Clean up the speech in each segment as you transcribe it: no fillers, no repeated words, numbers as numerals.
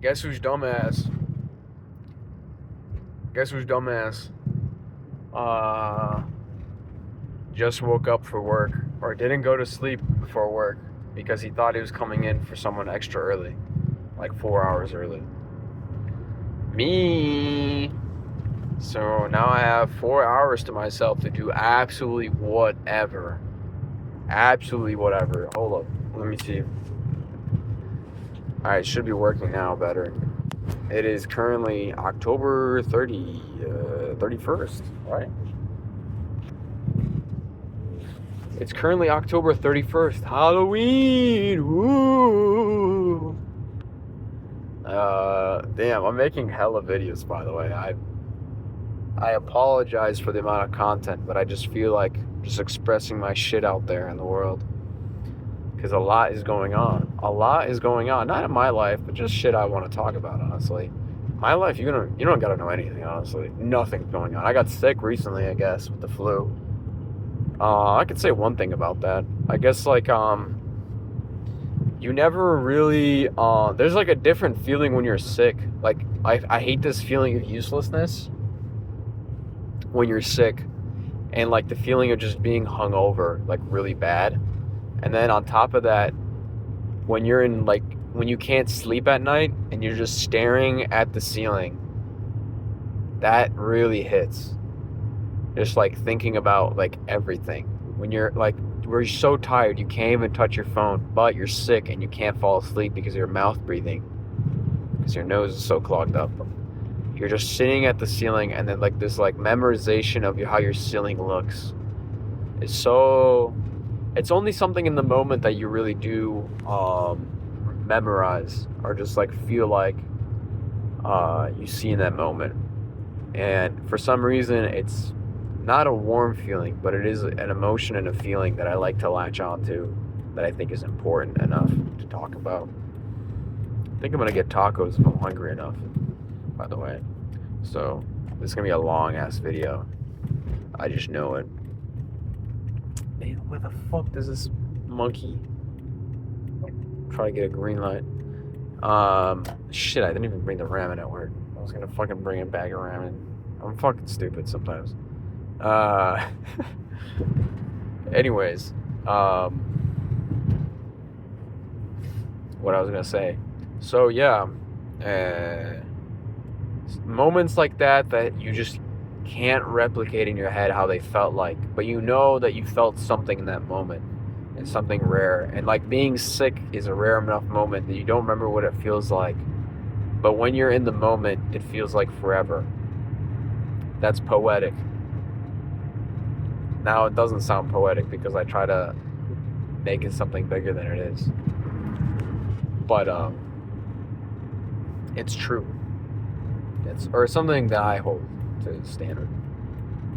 Guess who's dumbass? Guess who's dumbass? Uh, just woke up for work, or didn't go to sleep before work because he thought he was coming in for someone extra early, like 4 hours early. Me. So now I have 4 hours to myself to do absolutely whatever. Absolutely whatever. Hold up. Let me see. Alright, it should be working now better. It is currently October 31st, right? It's currently October 31st. Halloween! Woo! Damn, I'm making hella videos, by the way. I apologize for the amount of content, but I just feel like just expressing my shit out there in the world. Because a lot is going on. A lot is going on. Not in my life, but just shit I want to talk about, honestly. My life, you don't gotta know anything, honestly. Nothing's going on. I got sick recently, I guess, with the flu. I could say one thing about that. I guess, like, you never really, there's, like, a different feeling when you're sick. Like, I hate this feeling of uselessness when you're sick. And, like, the feeling of just being hungover, like, really bad. And then on top of that, when you're in, like, when you can't sleep at night and you're just staring at the ceiling, that really hits. Just, like, thinking about, like, everything. When you're, like, we're so tired you can't even touch your phone, but you're sick and you can't fall asleep because of your mouth breathing, because your nose is so clogged up. You're just sitting at the ceiling, and then, like, this, like, memorization of how your ceiling looks is so... It's only something in the moment that you really do memorize, or just, like, feel like you see in that moment. And for some reason, it's not a warm feeling, but it is an emotion and a feeling that I like to latch onto, that I think is important enough to talk about. I think I'm going to get tacos if I'm hungry enough, by the way. So this is going to be a long-ass video. I just know it. Man, where the fuck does this monkey try to get a green light? Shit, I didn't even bring the ramen at work. I was going to fucking bring a bag of ramen. I'm fucking stupid sometimes. Anyways, what I was gonna say. So yeah, moments like that you just can't replicate in your head how they felt like, but you know that you felt something in that moment. It's something rare, and, like, being sick is a rare enough moment that you don't remember what it feels like, but when you're in the moment, it feels like forever. That's poetic. Now, it doesn't sound poetic because I try to make it something bigger than it is. But, it's true. Or something that I hold to standard.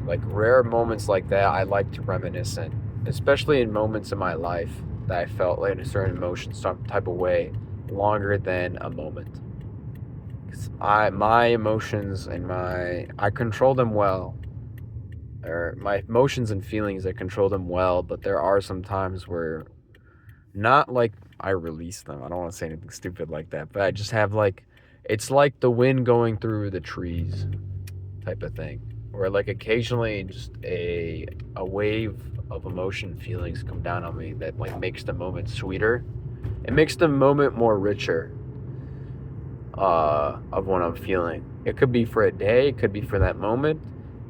Like, rare moments like that, I like to reminisce in. Especially in moments in my life that I felt like a certain emotion, some type of way, longer than a moment. Because my emotions and I control them well. Or my emotions and feelings, I control them well, but there are some times where, not like I release them, I don't want to say anything stupid like that, but I just have, like, it's like the wind going through the trees type of thing, where, like, occasionally just a wave of emotion feelings come down on me that, like, makes the moment sweeter. It makes the moment more richer of what I'm feeling. It could be for a day, it could be for that moment.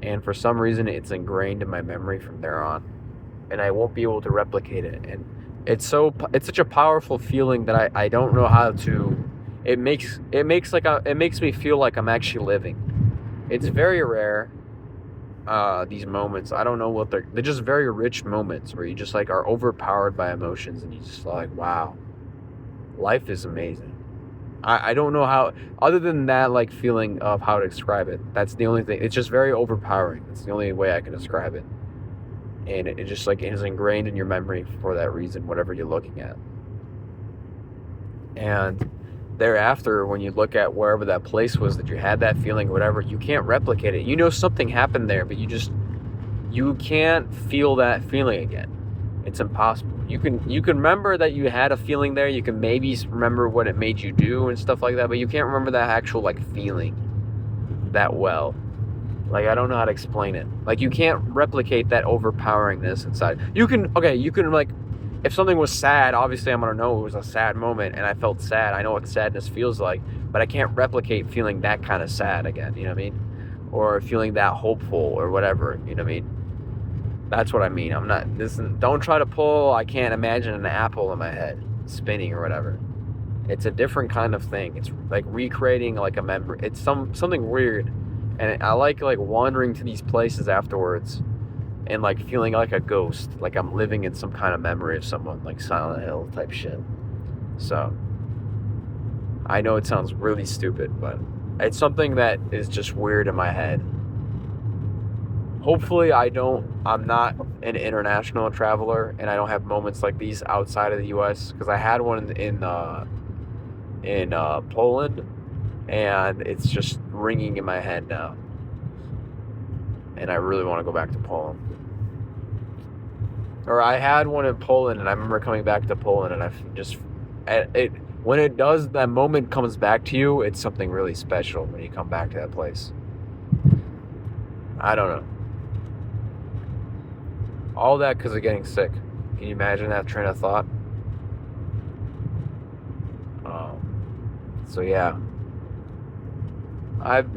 And for some reason, it's ingrained in my memory from there on, and I won't be able to replicate it. And it's such a powerful feeling that I don't know how to. It makes me feel like I'm actually living. It's very rare. These moments, I don't know what they're just very rich moments where you just, like, are overpowered by emotions, and you just like, wow, life is amazing. I don't know how, other than that, like, feeling of how to describe it. That's the only thing. It's just very overpowering. It's the only way I can describe it. And it just, like, it is ingrained in your memory for that reason, whatever you're looking at. And thereafter, when you look at wherever that place was that you had that feeling, whatever, you can't replicate it. You know something happened there, but you can't feel that feeling again. It's impossible. you can remember that you had a feeling there. You can maybe remember what it made you do and stuff like that, but you can't remember that actual like feeling that well. Like, I don't know how to explain it. Like, you can't replicate that overpoweringness inside. You can like, if something was sad, obviously I'm gonna know it was a sad moment and I felt sad. I know what sadness feels like, but I can't replicate feeling that kind of sad again, you know what I mean? Or feeling that hopeful or whatever, you know what I mean? That's what I mean. Don't try to pull, I can't imagine an apple in my head spinning or whatever. It's a different kind of thing. It's like recreating like a memory. It's something weird. And I like wandering to these places afterwards and like feeling like a ghost, like I'm living in some kind of memory of someone, like Silent Hill type shit. So I know it sounds really stupid, but it's something that is just weird in my head. Hopefully I'm not an international traveler and I don't have moments like these outside of the US, because I had one in Poland, and it's just ringing in my head now. And I really want to go back to Poland. Or I had one in Poland, and I remember coming back to Poland, and when it does, that moment comes back to you, it's something really special when you come back to that place. I don't know. All that because of getting sick. Can you imagine that train of thought? So yeah. I've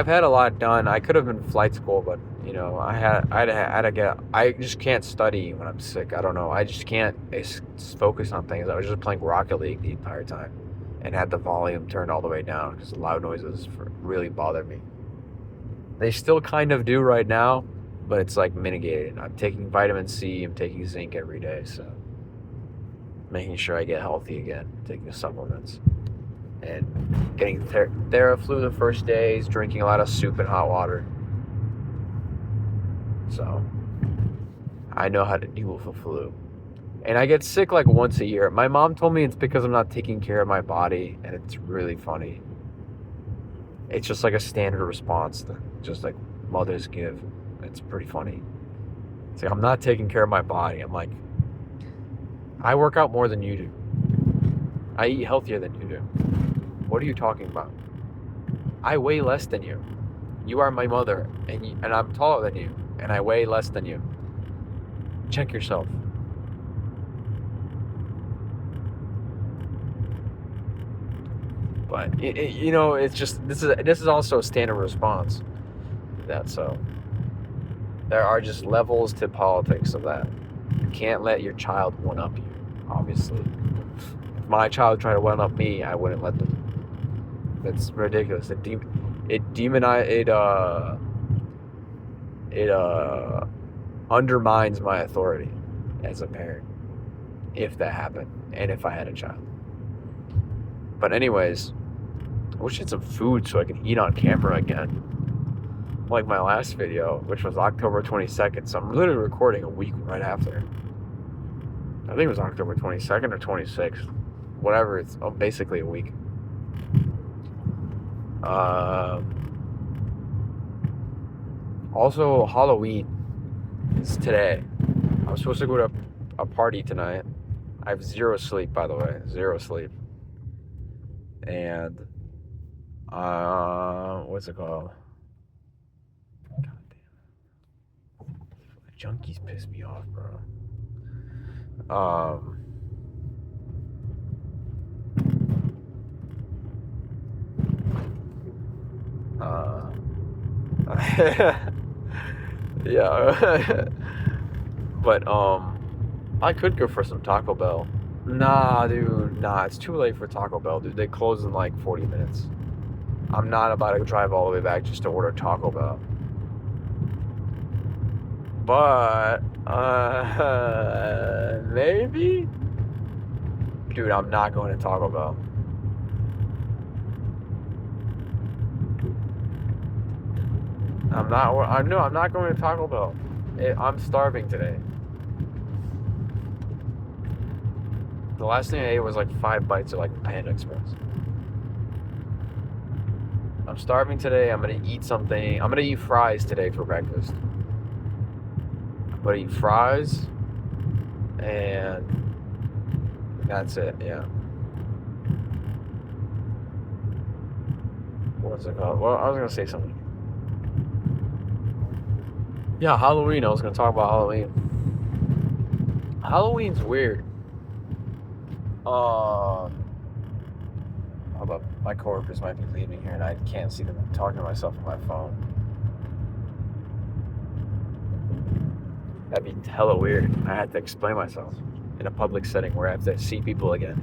had a lot done. I could have been flight school, but you know, I just can't study when I'm sick. I don't know. I just can't focus on things. I was just playing Rocket League the entire time and had the volume turned all the way down because the loud noises really bothered me. They still kind of do right now, but it's like mitigated. I'm taking vitamin C, I'm taking zinc every day, so making sure I get healthy again, taking the supplements. And getting Theraflu the first days, drinking a lot of soup and hot water. So I know how to deal with the flu. And I get sick like once a year. My mom told me it's because I'm not taking care of my body, and it's really funny. It's just like a standard response that just like mothers give. It's pretty funny. It's like, I'm not taking care of my body. I'm like, I work out more than you do. I eat healthier than you do. What are you talking about? I weigh less than you. You are my mother, and I'm taller than you, and I weigh less than you. Check yourself. But you know, it's just this is also a standard response to that. So there are just levels to politics of that. You can't let your child one up you. Obviously, if my child tried to one up me, I wouldn't let them. That's ridiculous. It undermines my authority as a parent if that happened, and if I had a child. But anyways, I wish I had some food so I could eat on camera again, like my last video, which was October 22nd. So I'm literally recording a week right after. I think it was October 22nd or 26th, whatever. It's basically a week. Also, Halloween is today. I'm supposed to go to a party tonight. I have zero sleep, by the way. Zero sleep. And, what's it called? God damn it. Junkies piss me off, bro. Yeah. But I could go for some Taco Bell. Nah, dude, it's too late for Taco Bell, dude. They close in like 40 minutes. I'm not about to drive all the way back just to order Taco Bell. But maybe, dude, I'm not going to Taco Bell. I'm not going to Taco Bell. I'm starving today. The last thing I ate was like 5 bites of like Panda Express. I'm starving today. I'm gonna eat something. I'm gonna eat fries today for breakfast. I'm gonna eat fries, And that's it, yeah. What's it called? Well, I was going to say something. Yeah, Halloween. I was going to talk about Halloween. Halloween's weird. Hold up. My coworkers might be leaving here and I can't see them. I'm talking to myself on my phone. That'd be hella weird. I had to explain myself in a public setting where I have to see people again.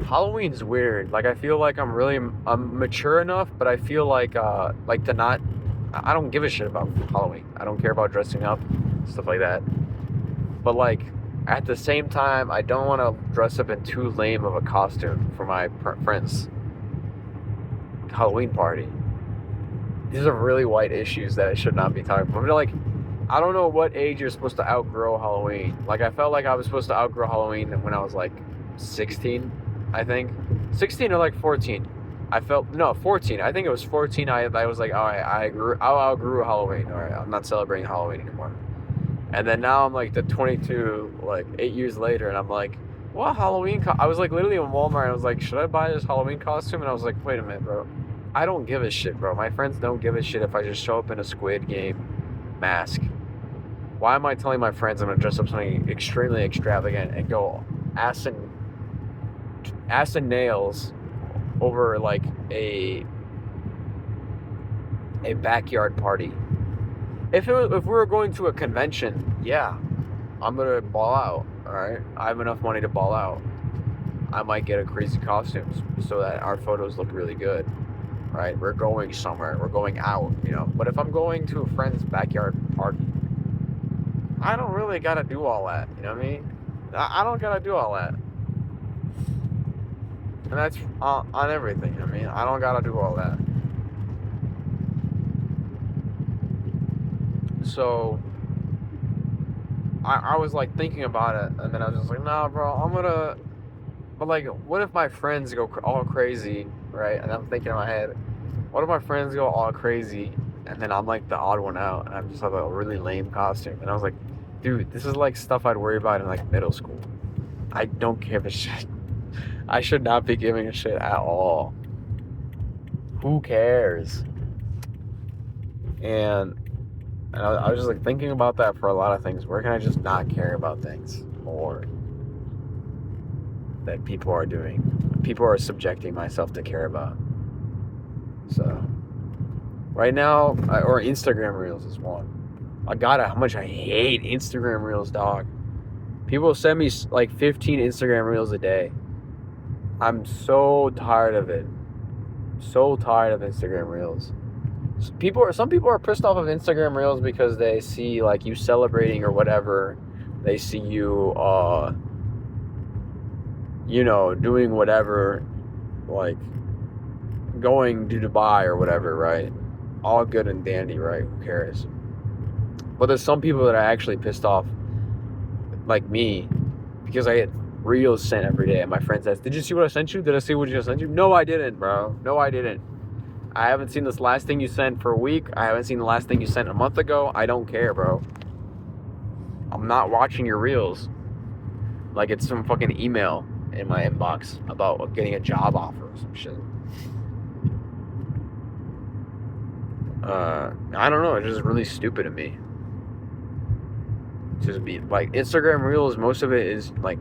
Halloween's weird. Like, I feel like I'm mature enough, but I feel like I don't give a shit about Halloween. I don't care about dressing up, stuff like that. But like, at the same time, I don't want to dress up in too lame of a costume for my friend's Halloween party. These are really white issues that I should not be talking about. But like, I don't know what age you're supposed to outgrow Halloween. Like, I felt like I was supposed to outgrow Halloween when I was like 16, I think. 16 or like 14. 14. I think it was 14. I was like, all right, I outgrew Halloween. All right, I'm not celebrating Halloween anymore. And then now I'm like the 22, like 8 years later, and I'm like, what Halloween? I was like literally in Walmart, and I was like, should I buy this Halloween costume? And I was like, wait a minute, bro. I don't give a shit, bro. My friends don't give a shit if I just show up in a Squid Game mask. Why am I telling my friends I'm gonna dress up something extremely extravagant and go ass and nails over like a backyard party? If we were going to a convention, yeah, I'm gonna ball out. All right, I have enough money to ball out. I might get a crazy costume so that our photos look really good. Right, we're going somewhere. We're going out, you know. But if I'm going to a friend's backyard party, I don't really gotta do all that. You know what I mean? I don't gotta do all that. And that's on everything. I mean, I don't gotta do all that. So I was like thinking about it, and then I was just like, nah, bro, but like, what if my friends go all crazy, right? And I'm thinking in my head, what if my friends go all crazy, and then I'm like the odd one out, and I'm just have a really lame costume? And I was like, dude, this is like stuff I'd worry about in like middle school. I don't give a shit. I should not be giving a shit at all. Who cares? And I was just like thinking about that for a lot of things. Where can I just not care about things more that people are doing? People are subjecting myself to care about. So right now, or Instagram Reels is one. How much I hate Instagram Reels, dog. People send me like 15 Instagram Reels a day. I'm so tired of it. So tired of Instagram Reels. Some people are pissed off of Instagram Reels because they see like you celebrating or whatever. They see you, doing whatever, like going to Dubai or whatever, right? All good and dandy, right? Who cares? But there's some people that are actually pissed off, like me, because I get reels sent every day. And my friend says, did you see what I sent you? Did I see what you sent you? No, I didn't, bro. No, I didn't. I haven't seen this last thing you sent for a week. I haven't seen the last thing you sent a month ago. I don't care, bro. I'm not watching your reels like it's some fucking email in my inbox about getting a job offer or some shit. I don't know. It's just really stupid to me. Just be like Instagram Reels. Most of it is like,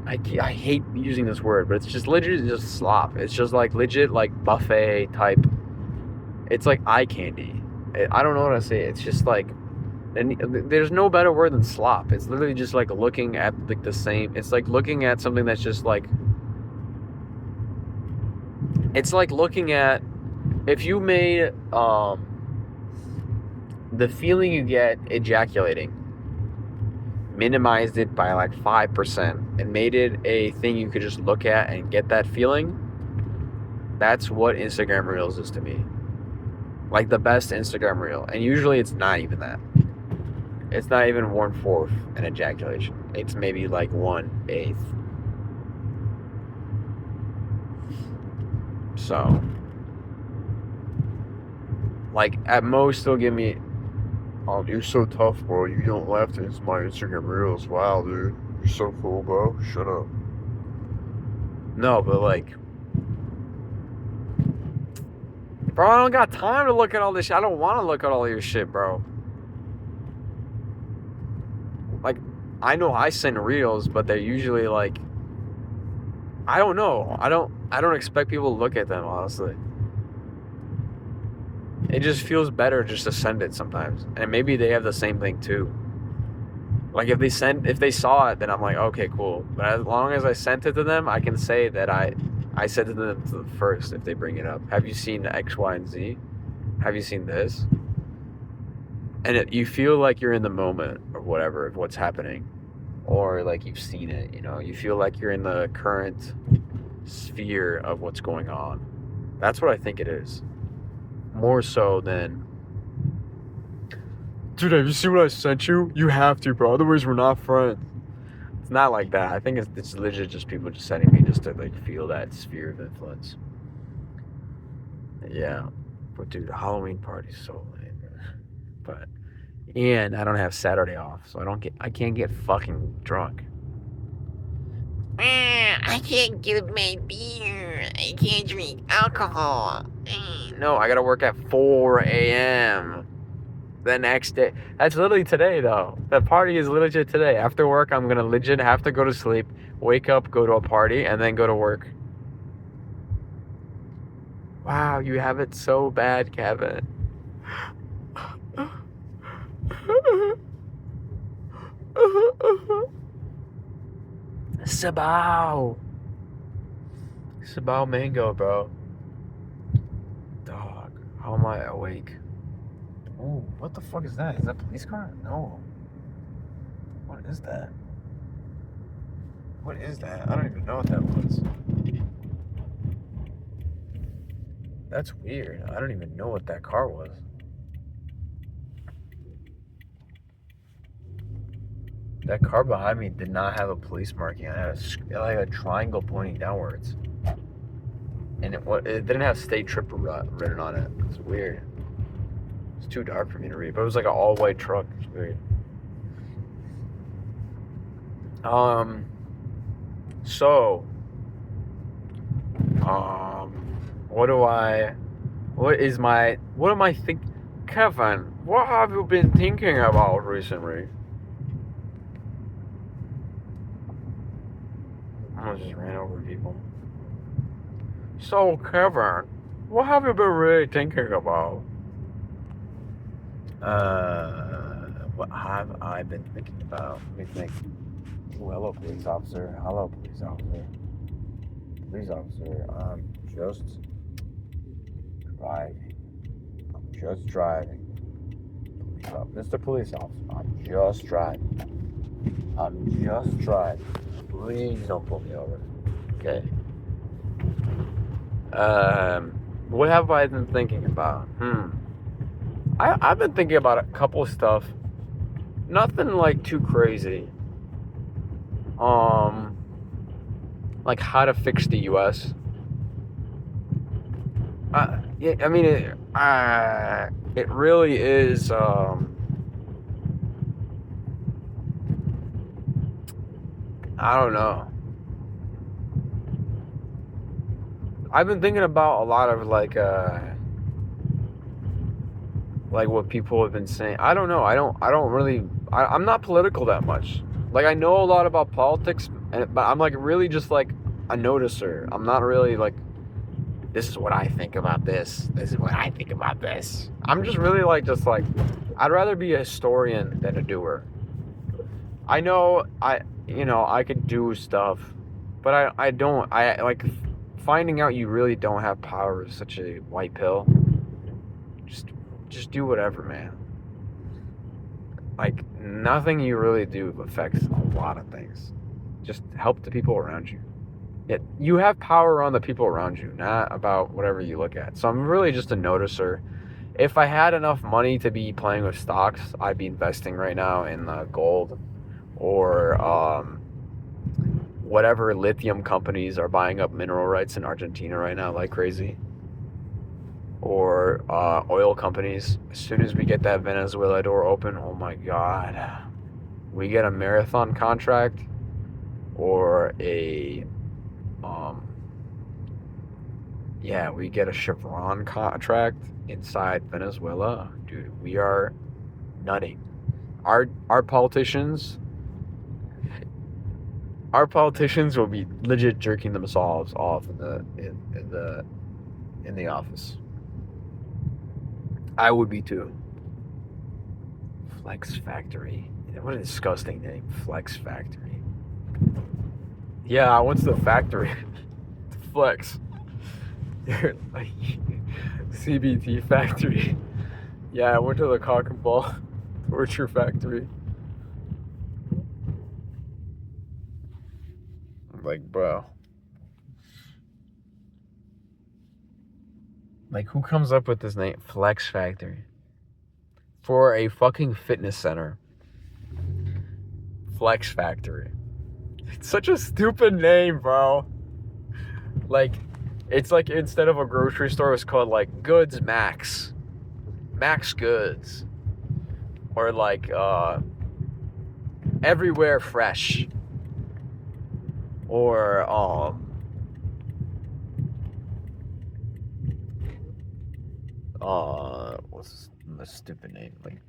I hate using this word, but it's just legit just slop. It's just like legit like buffet type. It's like eye candy. I don't know what to say. It's just like, and there's no better word than slop. It's literally just like looking at like the same. It's like looking at something that's just like. It's like looking at if you made the feeling you get ejaculating, minimized it by like 5% and made it a thing you could just look at and get that feeling. That's what Instagram Reels is to me. Like the best Instagram Reel. And usually it's not even that. It's not even 1/4 an ejaculation. It's maybe like 1/8. So, like at most they'll give me You're so tough, bro. You don't laugh to my Instagram reels. Wow, dude. You're so cool, bro. Shut up. No, but like, bro, I don't got time to look at all this shit. I don't want to look at all your shit, bro. Like, I know I send reels, but they're usually like, I don't know. I don't expect people to look at them, honestly. It just feels better just to send it sometimes. And maybe they have the same thing too. Like if they saw it, then I'm like, okay, cool. But as long as I sent it to them, I can say that I sent it to them first if they bring it up. Have you seen X, Y, and Z? Have you seen this? And you feel like you're in the moment or whatever of what's happening, or like you've seen it. You feel like you're in the current sphere of what's going on. That's what I think it is. More so than, dude, have you seen what I sent you? You have to, bro. Otherwise, we're not friends. It's not like that. I think it's legit just people just sending me just to like feel that sphere of influence. Yeah, but dude, the Halloween party's so lame. But and I don't have Saturday off, so I can't get fucking drunk. I can't get my beer. I can't drink alcohol. No, I gotta work at 4 a.m. the next day. That's literally today, though. The party is legit today. After work, I'm gonna legit have to go to sleep, wake up, go to a party, and then go to work. Wow, you have it so bad, Kevin. Sabao. Sabao mango, bro. Dog, how am I awake? Oh, what the fuck is that? Is that a police car? No. What is that? What is that? I don't even know what that was. That's weird. I don't even know what that car was. That car behind me did not have a police marking. It had a triangle pointing downwards. And it didn't have state trooper written on it. It's weird. It's too dark for me to read. But it was like an all-white truck. It's weird. So, what am I thinking? Kevin, what have you been thinking about recently? I just ran over people. So, Kevin, what have you been really thinking about? What have I been thinking about? Let me think. Ooh, hello, police officer. Hello, police officer. Police officer, I'm just driving. Mr. Police Officer, I'm just driving. Please don't pull me over. Okay. What have I been thinking about? I've been thinking about a couple of stuff. Nothing like too crazy. Like how to fix the U.S. Yeah, I mean, it really is. I don't know. I've been thinking about a lot of like what people have been saying. I don't know. I don't really. I'm not political that much. Like I know a lot about politics, but I'm like really just like a noticer. I'm not really like, this is what I think about this. This is what I think about this. I'm just really like, I'd rather be a historian than a doer. I know I could do stuff, but I don't. I like finding out you really don't have power is such a white pill. Just do whatever, man. Like nothing you really do affects a lot of things. Just help the people around you. You have power on the people around you, not about whatever you look at. So I'm really just a noticer. If I had enough money to be playing with stocks, I'd be investing right now in gold or whatever lithium companies are buying up mineral rights in Argentina right now like crazy. or oil companies. As soon as we get that Venezuela door open, oh my God, we get a marathon contract or we get a Chevron contract inside Venezuela, dude. We are nutting. Our politicians will be legit jerking themselves off in the office. I would be too. Flex Factory. What a disgusting name. Flex Factory. Yeah, I went to the factory to flex. CBT factory. Yeah, I went to the cock and ball torture factory. Like, bro. Like, who comes up with this name? Flex Factory. For a fucking fitness center. Flex Factory. It's such a stupid name, bro. Like, it's like instead of a grocery store, it's called like Goods Max. Max Goods. Or like, Everywhere Fresh. Or, what's the stupid name? Like,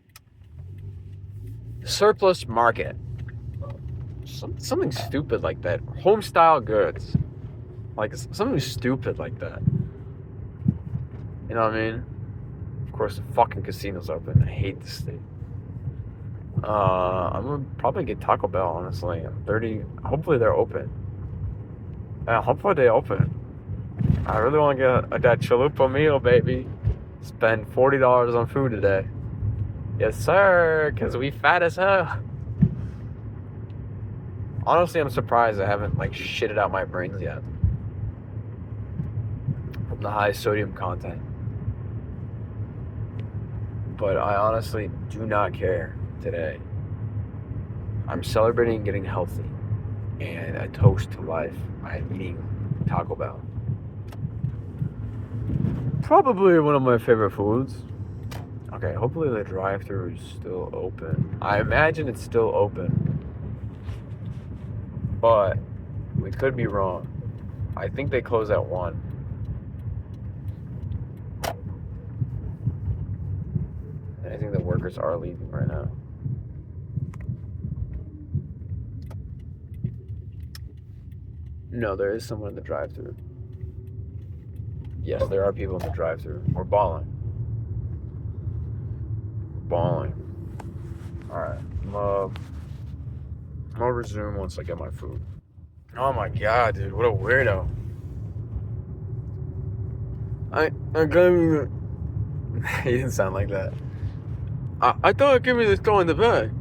Surplus Market. Something stupid like that. Homestyle Goods. Like, something stupid like that. You know what I mean? Of course, the fucking casino's open. I hate this state. I'm gonna probably get Taco Bell, honestly. I'm 30. Hopefully they're open. Hopefully they open. I really want to get that chalupa meal, baby. Spend $40 on food today. Yes, sir, because we fat as hell. Honestly, I'm surprised I haven't, like, shitted out my brains yet. From the high sodium content. But I honestly do not care today. I'm celebrating getting healthy. And a toast to life. I'm eating Taco Bell. Probably one of my favorite foods. Okay, hopefully the drive-thru is still open. I imagine it's still open. But we could be wrong. I think they close at 1. And I think the workers are leaving right now. No, there is someone in the drive-thru. Yes, there are people in the drive-thru. We're balling. Balling. Alright. I'm gonna resume once I get my food. Oh my God, dude. What a weirdo. I got me. He didn't sound like that. I thought I'd give me this guy in the bag.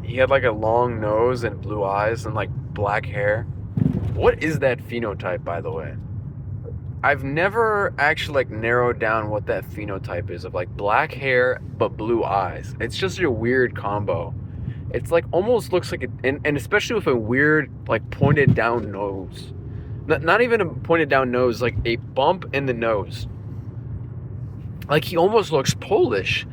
He had like a long nose and blue eyes and like black hair. What is that phenotype, by the way? I've never actually like narrowed down what that phenotype is of like black hair but blue eyes. It's just a weird combo. It's like almost looks like and especially with a weird like pointed down nose. Not even a pointed down nose, like a bump in the nose. Like he almost looks Polish.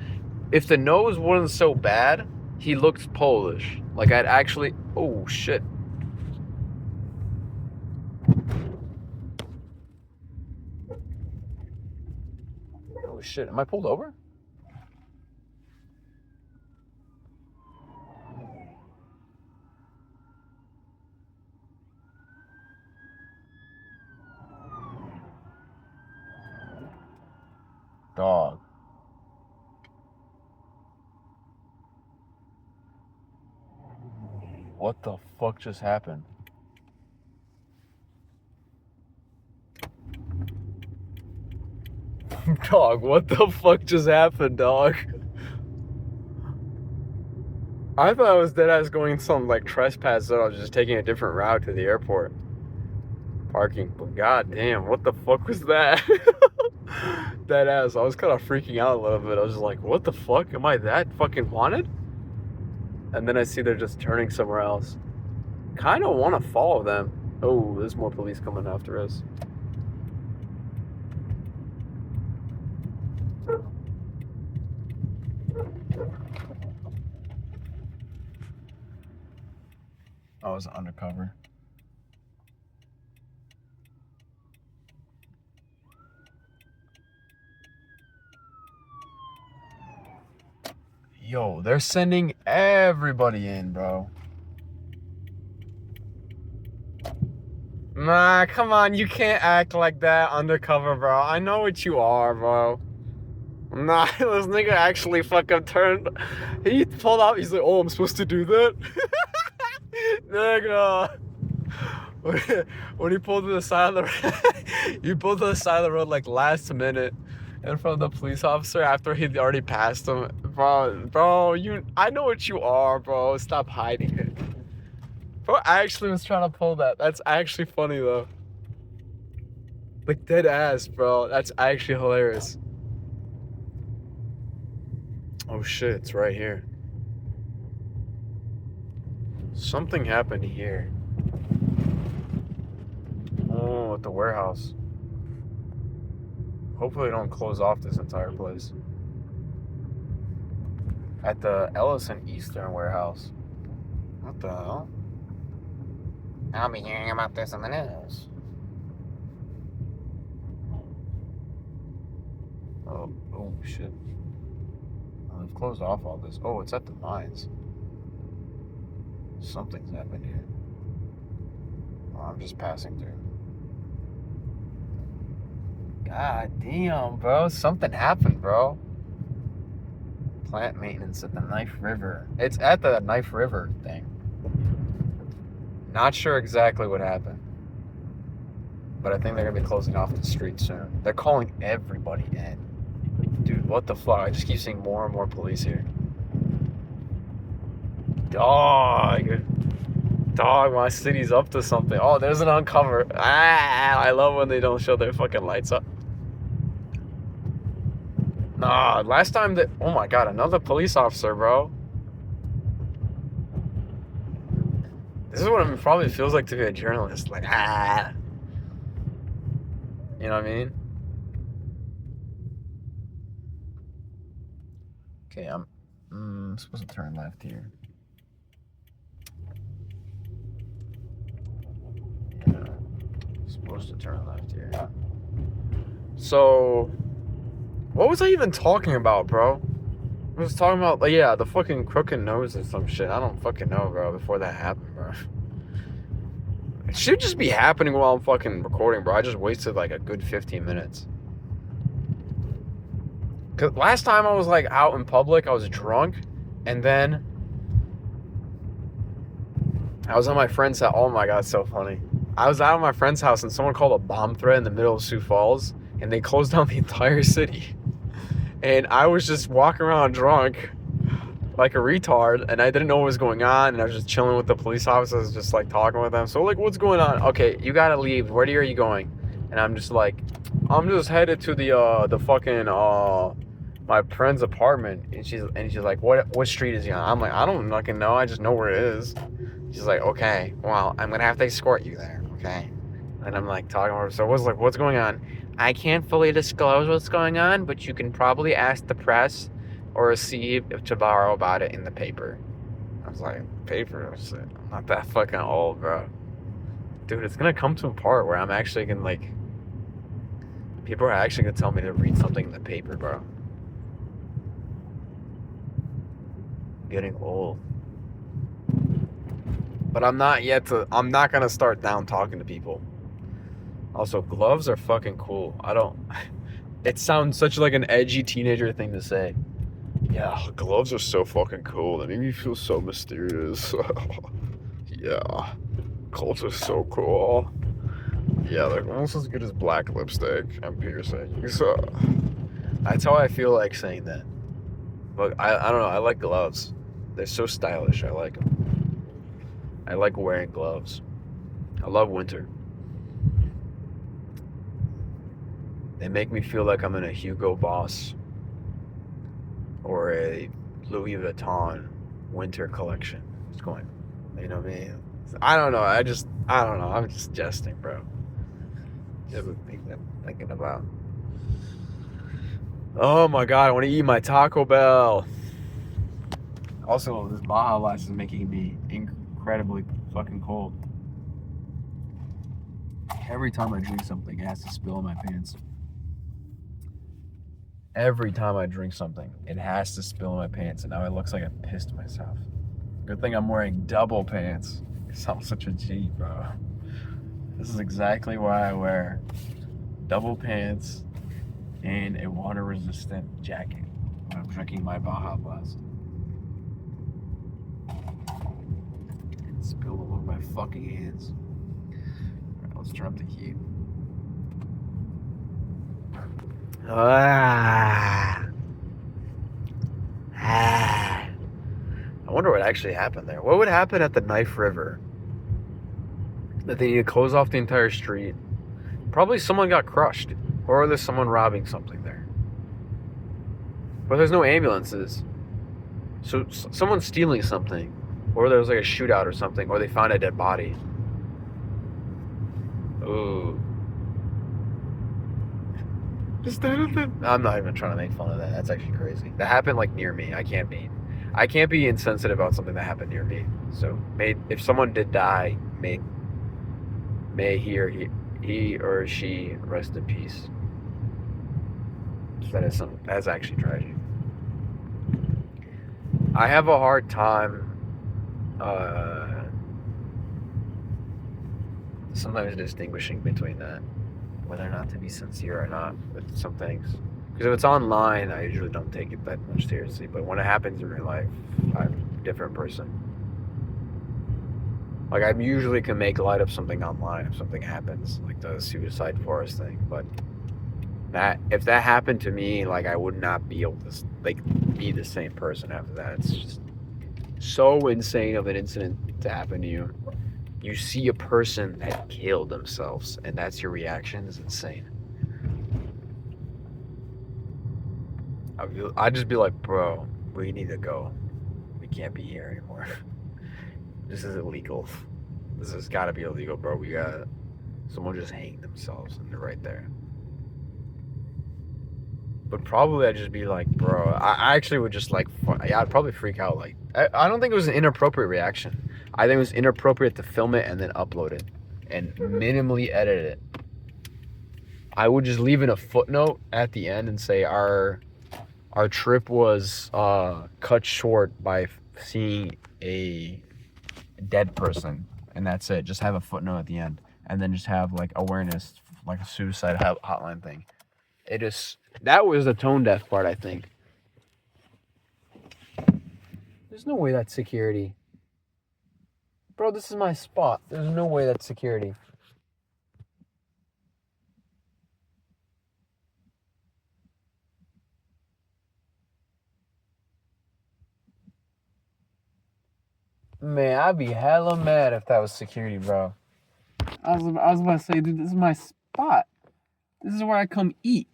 If the nose wasn't so bad, he looks Polish. Like I'd actually, oh shit. Oh shit, am I pulled over? Dog. What the fuck just happened? Dog, what the fuck just happened, dog? I thought I was deadass going some like trespass zone. I was just taking a different route to the airport. Parking, but goddamn, what the fuck was that? Deadass, I was kind of freaking out a little bit. I was just like, what the fuck? Am I that fucking wanted? And then I see they're just turning somewhere else. Kind of want to follow them. Oh, there's more police coming after us. was undercover. Yo, they're sending everybody in, bro. Nah, come on, you can't act like that undercover, bro. I know what you are, bro. Nah, this nigga actually fucking turned. He pulled out. He's like, "Oh, I'm supposed to do that." Nigga, when he pulled to the side of the road, he pulled to the side of the road like last minute, in front of the police officer after he'd already passed him. Bro, I know what you are, bro. Stop hiding it. Bro, I actually was trying to pull that. That's actually funny though. Like dead ass, bro. That's actually hilarious. Oh shit, it's right here. Something happened here. Oh, at the warehouse. Hopefully they don't close off this entire place. At the Ellison Eastern warehouse. What the hell? I'll be hearing about this on the news. Oh shit. Oh, they've closed off all this. Oh, it's at the mines. Something's happened here. Oh, I'm just passing through. God damn, bro. Something happened, bro. Plant maintenance at the Knife River. It's at the Knife River thing. Not sure exactly what happened. But I think they're going to be closing off the street soon. They're calling everybody in. Dude, what the fuck? I just keep seeing more and more police here. Dog, my city's up to something. Oh, there's an uncover. I love when they don't show their fucking lights up. Nah, last time that... Oh my god, another police officer, bro. This is what it probably feels like to be a journalist. Like, You know what I mean? Okay, I'm supposed to turn left here. Yeah, supposed to turn left here. So, what was I even talking about, bro? I was talking about, like, yeah, the fucking crooked nose or some shit. I don't fucking know, bro, before that happened, bro. It should just be happening while I'm fucking recording, bro. I just wasted, like, a good 15 minutes. Because last time I was, like, out in public, I was drunk, and then I was at my friend's house. Oh, my God, it's so funny. I was out at my friend's house, and someone called a bomb threat in the middle of Sioux Falls, and they closed down the entire city. And I was just walking around drunk like a retard, and I didn't know what was going on, and I was just chilling with the police officers, just like talking with them. So like, what's going on? Okay, you gotta leave. Where are you going? And I'm just like, I'm just headed to the fucking my friend's apartment. And she's like, what street is he on? I'm like, I don't fucking know. I just know where it is. She's like, okay, well, I'm gonna have to escort you there, okay? And I'm like talking to her. So what's going on? I can't fully disclose what's going on, but you can probably ask the press or see if to borrow about it in the paper. I was like, paper? Shit. I'm not that fucking old, bro. Dude, it's gonna come to a part where I'm actually gonna, like, people are actually gonna tell me to read something in the paper, bro. Getting old. But I'm not gonna start down talking to people. Also, gloves are fucking cool. It sounds such like an edgy teenager thing to say. Yeah, gloves are so fucking cool. They make me feel so mysterious. Yeah, gloves are so cool. Yeah, they're almost as good as black lipstick and piercings. That's how I feel like saying that. But I don't know. I like gloves. They're so stylish. I like them. I like wearing gloves. I love winter. They make me feel like I'm in a Hugo Boss or a Louis Vuitton winter collection. It's going, you know what I mean? I don't know. I don't know. I'm just jesting, bro. Just thinking about. Oh my God, I want to eat my Taco Bell. Also, this Baja Blast is making me incredibly fucking cold. Every time I drink something, it has to spill in my pants. Every time I drink something, it has to spill in my pants, and now it looks like I pissed myself. Good thing I'm wearing double pants, because I'm such a G, bro. This is exactly why I wear double pants and a water-resistant jacket when I'm drinking my Baja Blast. It spilled all over my fucking hands. Alright, let's turn up the heat. I wonder what actually happened there. What would happen at the Knife River? That they need to close off the entire street. Probably someone got crushed. Or there's someone robbing something there. But there's no ambulances. So someone's stealing something. Or there was like a shootout or something. Or they found a dead body. Ooh. Is that a thing? I'm not even trying to make fun of that. That's actually crazy. That happened like near me. I can't be insensitive about something that happened near me. So if someone did die, may he or she rest in peace. That's actually tragic. I have a hard time sometimes distinguishing between that, whether or not to be sincere or not with some things. Because if it's online, I usually don't take it that much seriously. But when it happens in real life, I'm a different person. Like, I usually can make light of something online if something happens, like the suicide forest thing. But if that happened to me, like, I would not be able to, like, be the same person after that. It's just so insane of an incident to happen to you. You see a person that killed themselves, and that's your reaction. Is insane. I'd just be like, bro, we need to go. We can't be here anymore. This is illegal. This has got to be illegal, bro. Someone just hanged themselves, and they're right there. But probably I'd just be like, bro, I actually would just like, yeah, I'd probably freak out. Like, I don't think it was an inappropriate reaction. I think it was inappropriate to film it and then upload it and minimally edit it. I would just leave in a footnote at the end and say our trip was cut short by seeing a dead person, and that's it. Just have a footnote at the end, and then just have like awareness, like a suicide hotline thing. That was the tone deaf part, I think. There's no way that's security. Bro, this is my spot. There's no way that's security. Man, I'd be hella mad if that was security, bro. I was about to say, dude, this is my spot. This is where I come eat.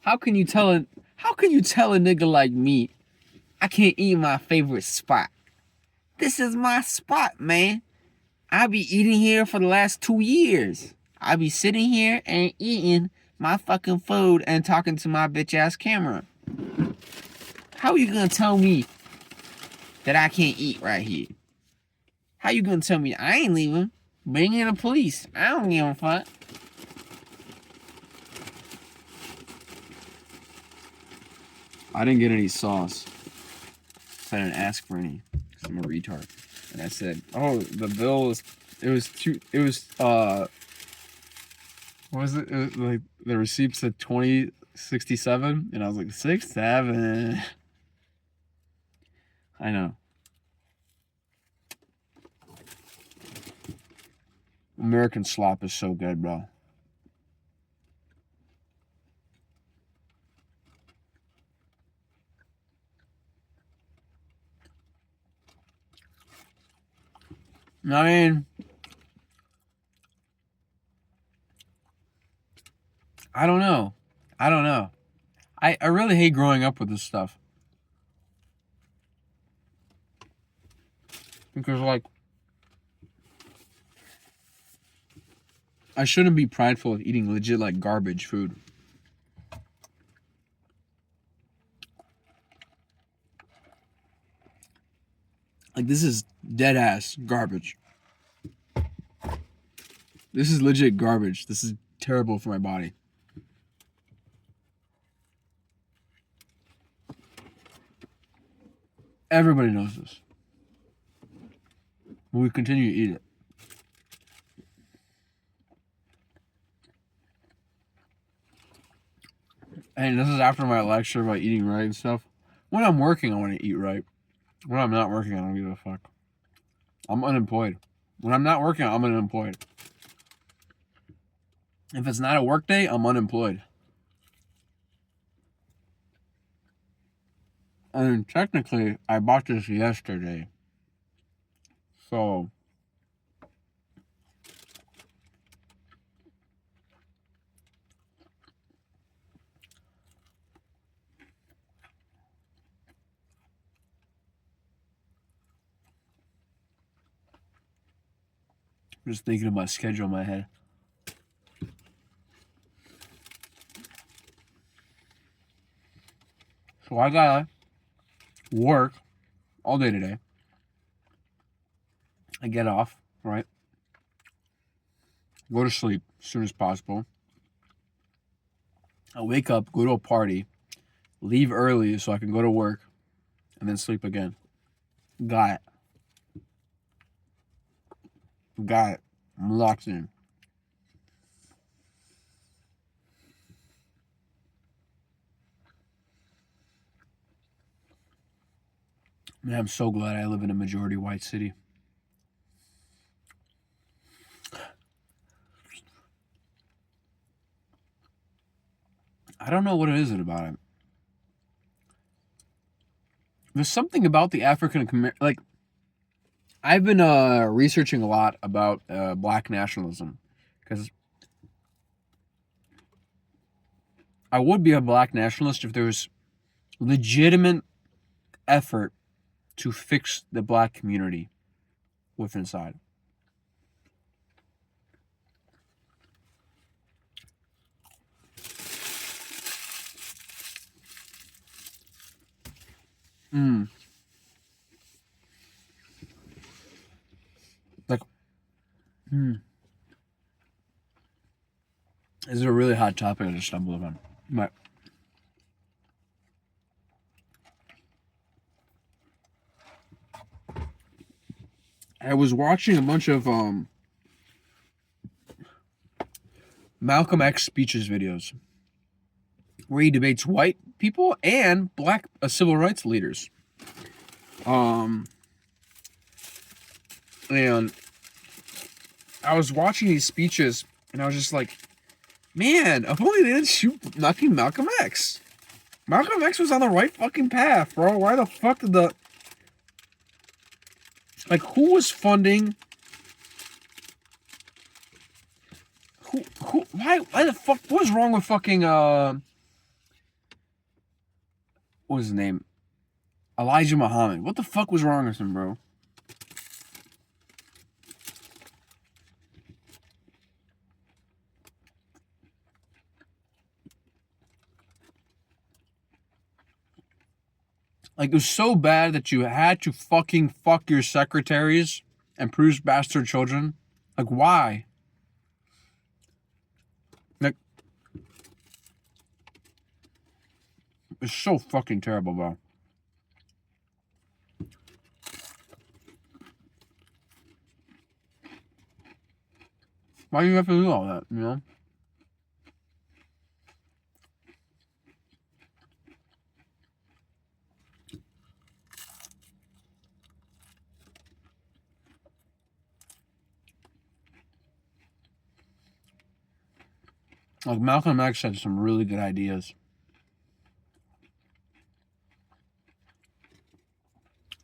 How can you tell a nigga like me I can't eat my favorite spot? This is my spot, man. I be eating here for the last 2 years. I be sitting here and eating my fucking food and talking to my bitch ass camera. How are you gonna tell me that I can't eat right here? How you gonna tell me I ain't leaving? Bring in the police. I don't give a fuck. I didn't get any sauce. I didn't ask for any because I'm a retard. And I said, oh, the bill was, what was it? It was like the receipt said $20.67, and I was like, 6.7. I know. American slop is so good, bro. I mean, I don't know. I really hate growing up with this stuff. Because, like, I shouldn't be prideful of eating legit, like, garbage food. Like, Like, this is dead ass garbage. This is legit garbage. This is terrible for my body. Everybody knows this. But we continue to eat it. And this is after my lecture about eating right and stuff. When I'm working, I want to eat right. When I'm not working, I don't give a fuck. I'm unemployed. When I'm not working, I'm unemployed. If it's not a work day, I'm unemployed. And technically, I bought this yesterday. So, I'm just thinking of my schedule in my head. So I gotta work all day today. I get off, right? Go to sleep as soon as possible. I wake up, go to a party, leave early so I can go to work, and then sleep again. Got it. Got it. I'm locked in. Man, I'm so glad I live in a majority white city. I don't know what it is about it. There's something about the African, like, I've been researching a lot about black nationalism, because I would be a black nationalist if there was legitimate effort to fix the black community within inside. Like, this is a really hot topic I just stumbled upon. But I was watching a bunch of Malcolm X speeches videos where he debates white people and black civil rights leaders. And I was watching these speeches and I was just like, man, if only they didn't shoot fucking Malcolm X. Malcolm X was on the right fucking path, bro. Why the fuck did the... Like, who was funding... Why the fuck... What was wrong with fucking, what was his name? Elijah Muhammad. What the fuck was wrong with him, bro? Like, it was so bad that you had to fucking fuck your secretaries and produce bastard children. Like, why? Like, it's so fucking terrible, bro. Why do you have to do all that, you know? Like, Malcolm X had some really good ideas.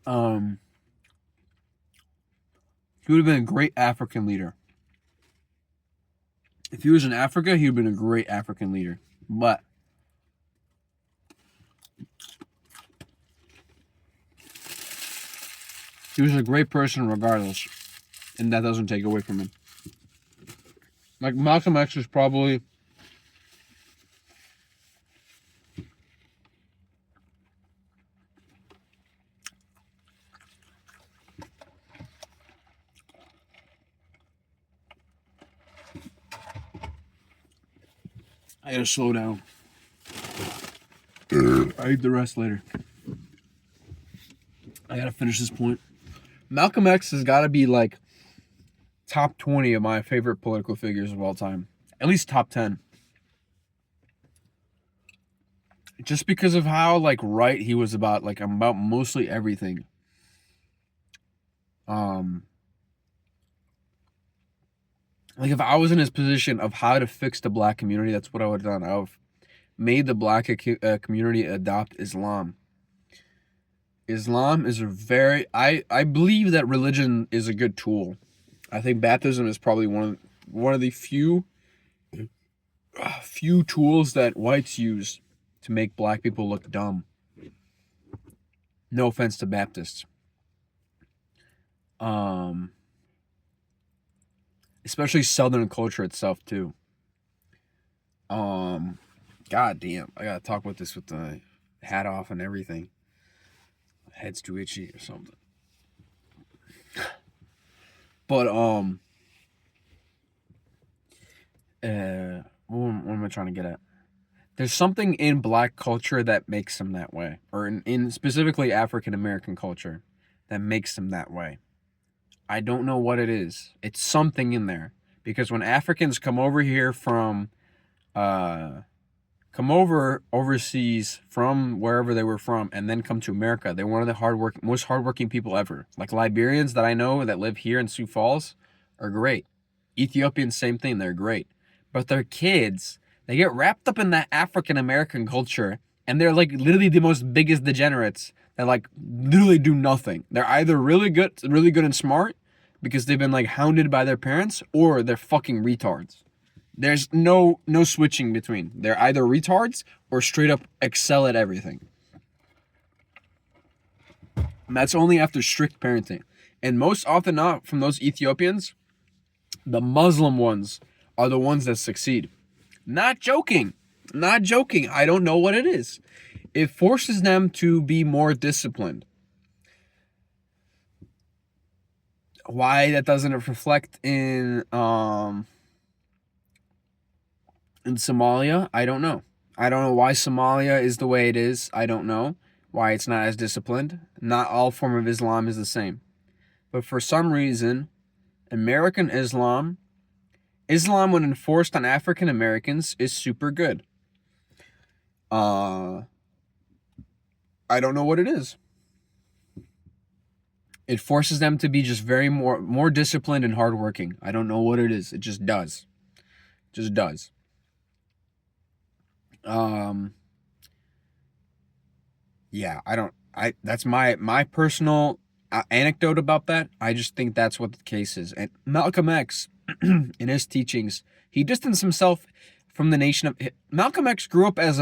He would have been a great African leader. If he was in Africa, he would have been a great African leader. But he was a great person regardless. And that doesn't take away from him. Like, Malcolm X is probably... I gotta slow down. I eat the rest later. I gotta finish this point. Malcolm X has got to be like top 20 of my favorite political figures of all time. At least top 10. Just because of how like right he was about mostly everything. Like if I was in his position of how to fix the black community, that's what I would have done. I would have made the black community adopt Islam. Islam is a very I believe that religion is a good tool. I think baptism is probably one of the few tools that whites use to make black people look dumb. No offense to Baptists. Especially Southern culture itself too. God damn, I gotta talk about this with the hat off and everything. Head's too itchy or something. But what am I trying to get at? There's something in black culture that makes them that way, or in specifically African American culture that makes them that way. I don't know what it is. It's something in there, because when Africans come over here from overseas from wherever they were from and then come to America, they're one of the most hardworking people ever. Like Liberians that I know that live here in Sioux Falls are great. Ethiopians, same thing, they're great. But their kids, they get wrapped up in that African American culture, and they're like literally the most biggest degenerates that like literally do nothing. They're either really good and smart because they've been like hounded by their parents, or they're fucking retards. There's no switching between. They're either retards or straight up excel at everything. And that's only after strict parenting. And most often not from those Ethiopians, the Muslim ones are the ones that succeed. Not joking. I don't know what it is. It forces them to be more disciplined. Why that doesn't reflect in Somalia, I don't know. I don't know why Somalia is the way it is. I don't know why it's not as disciplined. Not all form of Islam is the same. But for some reason, American Islam when enforced on African Americans is super good. I don't know what it is. It forces them to be just very more disciplined and hardworking. I don't know what it is. It just does. Just does. Yeah, that's my personal anecdote about that. I just think that's what the case is. And Malcolm X, in his teachings, he distanced himself from the nation of... Malcolm X grew up as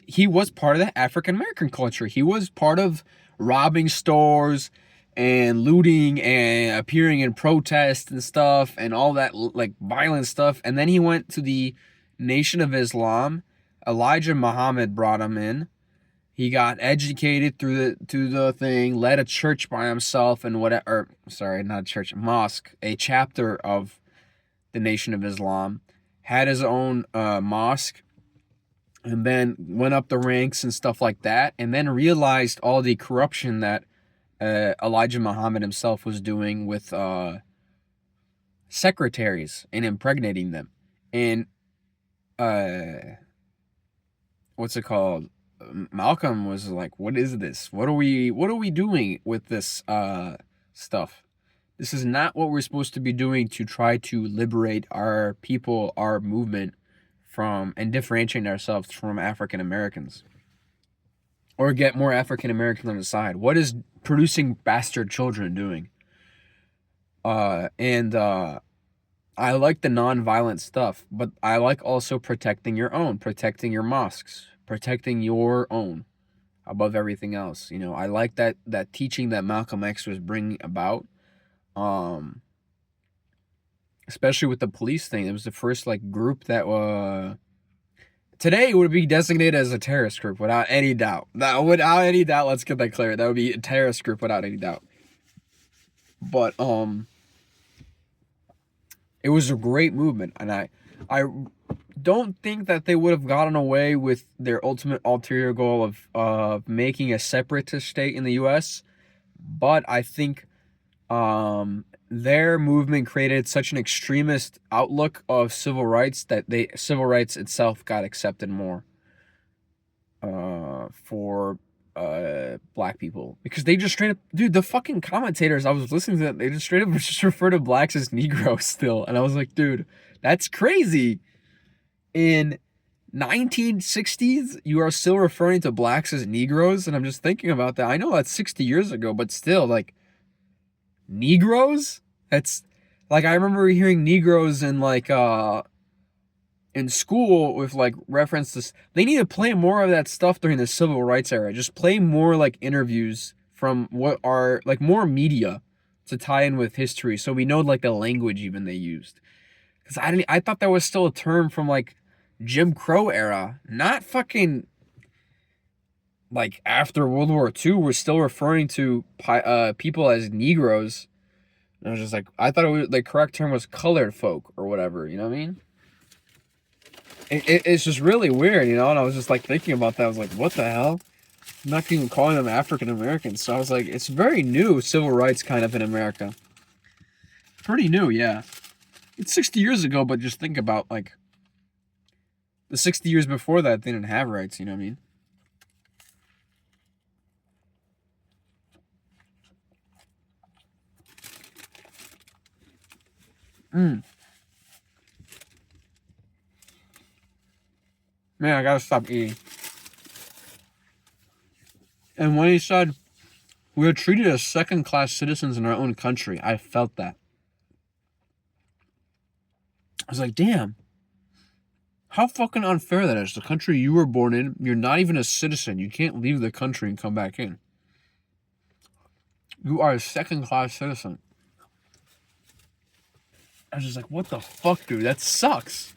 he was part of the African American culture. He was part of robbing stores and looting and appearing in protests and stuff and all that like violent stuff. And then he went to the Nation of Islam. Elijah Muhammad brought him in. He got educated through the thing, led a church by himself and whatever. Sorry, not a church, a mosque, a chapter of the Nation of Islam. Had his own mosque, and then went up the ranks and stuff like that, and then realized all the corruption that Elijah Muhammad himself was doing with secretaries and impregnating them. And what's it called? Malcolm was like, what is this? What are we doing with this stuff? This is not what we're supposed to be doing to try to liberate our people, our movement from, and differentiate ourselves from African Americans. Or get more African Americans on the side. What is producing bastard children doing? I like the non-violent stuff, but I like also protecting your own, protecting your mosques, protecting your own above everything else. You know, I like that teaching that Malcolm X was bringing about, especially with the police thing. It was the first like group that today it would be designated as a terrorist group without any doubt. Without any doubt, let's get that clear. That would be a terrorist group without any doubt. But it was a great movement, and I don't think that they would have gotten away with their ultimate ulterior goal of making a separatist state in the U.S., but I think their movement created such an extremist outlook of civil rights that civil rights itself got accepted more for black people, because they just straight up, dude, the fucking commentators I was listening to, they just straight up just refer to blacks as Negroes still, and I was like, dude, that's crazy. In 1960s, you are still referring to blacks as Negroes, and I'm just thinking about that. I know that's 60 years ago, but still, like, Negroes? That's like, I remember hearing Negroes in like in school with like reference to, they need to play more of that stuff during the civil rights era. Just play more like interviews from what are like more media to tie in with history, so we know like the language even they used. Because I thought that was still a term from like Jim Crow era, not fucking like after World War II. We're still referring to people as Negroes. And I was just like, I thought it was, the correct term was colored folk or whatever, you know what I mean? It's just really weird, you know? And I was just like thinking about that. I was like, what the hell? I'm not even calling them African Americans. So I was like, it's very new, civil rights kind of in America. Pretty new, yeah. It's 60 years ago, but just think about like the 60 years before that, they didn't have rights, you know what I mean? Man, I gotta stop eating. And when he said, we are treated as second-class citizens in our own country, I felt that. I was like, damn. How fucking unfair that is. The country you were born in, you're not even a citizen. You can't leave the country and come back in. You are a second-class citizen. I was just like, what the fuck, dude? That sucks.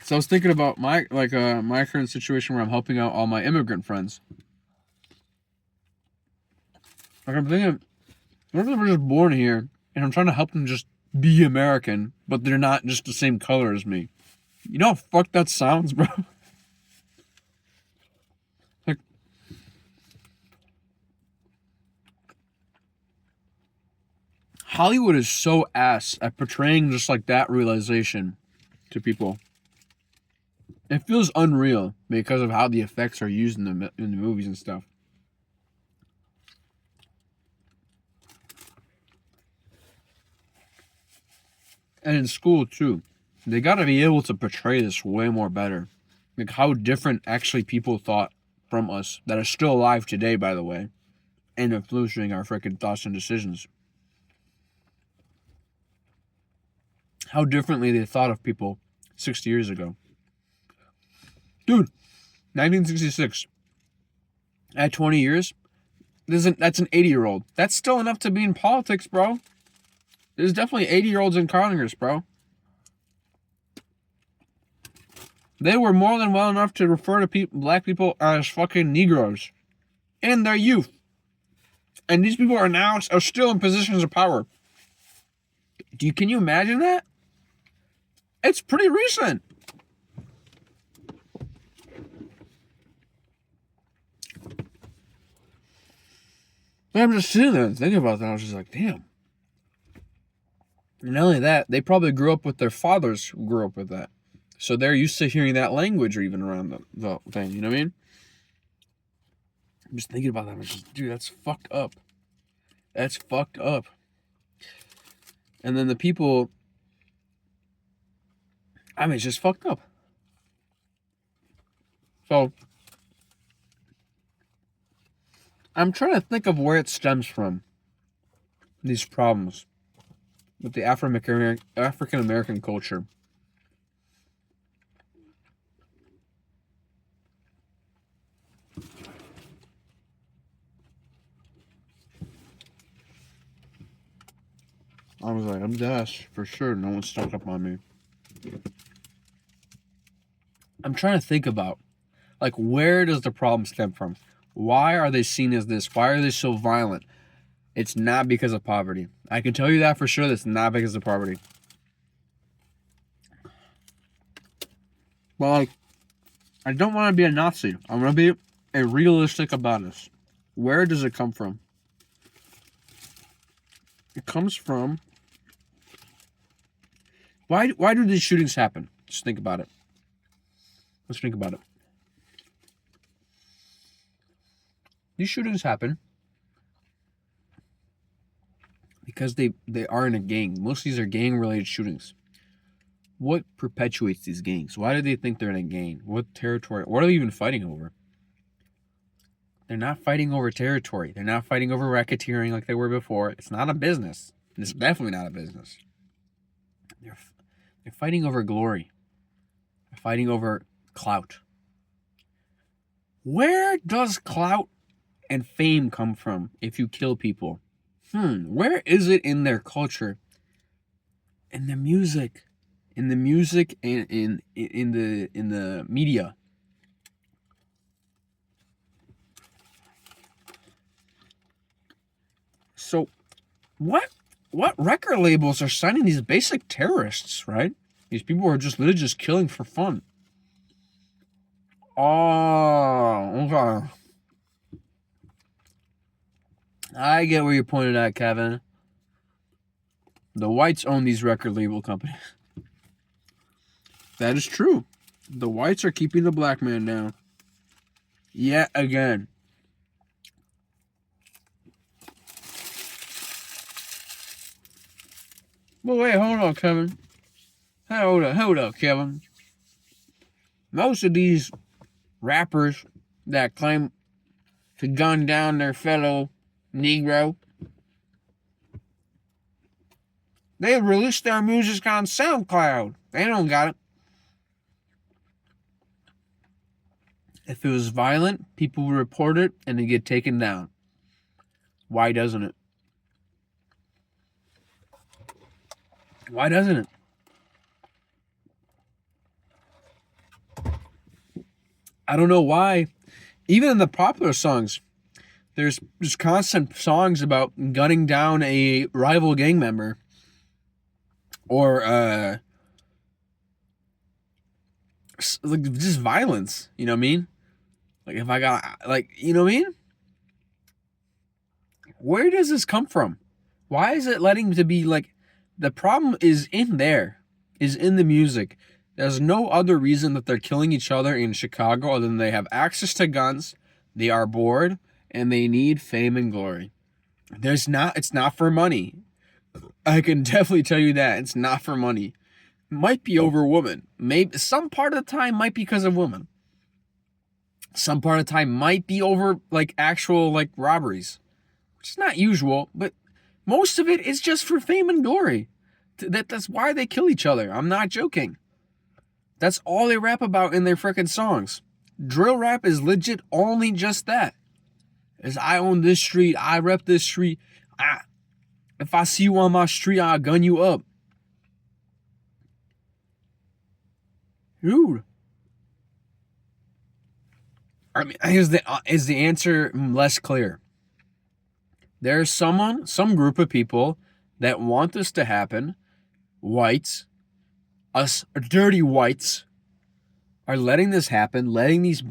So I was thinking about my current situation where I'm helping out all my immigrant friends. Like, I'm thinking, what if they were just born here and I'm trying to help them just be American, but they're not just the same color as me? You know how fucked that sounds, bro? Like, Hollywood is so ass at portraying just like that realization to people. It feels unreal because of how the effects are used in the movies and stuff. And in school too, they gotta be able to portray this way more better. Like how different actually people thought from us that are still alive today, by the way, and influencing our freaking thoughts and decisions. How differently they thought of people 60 years ago. Dude, 1966. At 20 years, that's an 80-year-old. That's still enough to be in politics, bro. There's definitely 80-year-olds in Congress, bro. They were more than well enough to refer to black people as fucking Negroes in their youth. And these people are still in positions of power. Can you imagine that? It's pretty recent. And I'm just sitting there and thinking about that. I was just like, damn. And not only that, they probably grew up with their fathers who grew up with that. So they're used to hearing that language or even around the thing, you know what I mean? I'm just thinking about that. I'm just, dude, that's fucked up. That's fucked up. And then the people, I mean, it's just fucked up. So, I'm trying to think of where it stems from, these problems with the African American culture. I was like, I'm dash for sure. No one stuck up on me. I'm trying to think about, like, where does the problem stem from? Why are they seen as this? Why are they so violent? It's not because of poverty. I can tell you that for sure. That's not because of poverty. But like, I don't want to be a Nazi. I'm gonna be a realistic about this. Where does it come from? It comes from. Why do these shootings happen? Just think about it. Let's think about it. These shootings happen because they are in a gang. Most of these are gang-related shootings. What perpetuates these gangs? Why do they think they're in a gang? What territory? What are they even fighting over? They're not fighting over territory. They're not fighting over racketeering like they were before. It's not a business. It's definitely not a business. They're fighting over glory. They're fighting over clout. Where does clout and fame come from if you kill people? Where is it in their culture? In the music. In the music and in the media. So what record labels are signing these basic terrorists, right? These people are just literally just killing for fun. Oh, okay. I get where you're pointed at, Kevin. The whites own these record label companies. That is true. The whites are keeping the black man down. Yet again. Well, wait, hold on, Kevin. Hold up, Kevin. Most of these rappers that claim to gun down their fellow Negro, they release their music on SoundCloud. They don't got it. If it was violent, people would report it and it'd get taken down. Why doesn't it? Why doesn't it? I don't know why. Even in the popular songs, there's constant songs about gunning down a rival gang member. Or like just violence, you know what I mean? Like if I got you know what I mean? Where does this come from? Why is it letting to be like the problem is in there, is in the music. There's no other reason that they're killing each other in Chicago other than they have access to guns, they are bored, and they need fame and glory. It's not for money. I can definitely tell you that. It's not for money. It might be over women. Maybe some part of the time might be because of women. Some part of the time might be over like actual like robberies. Which is not usual, but most of it is just for fame and glory. That's why they kill each other. I'm not joking. That's all they rap about in their frickin' songs. Drill rap is legit only just that. Is I own this street, I rep this street. If I see you on my street, I'll gun you up. Dude. I mean, is the answer less clear? There's some group of people that want this to happen. Whites, us dirty whites, are letting this happen, letting these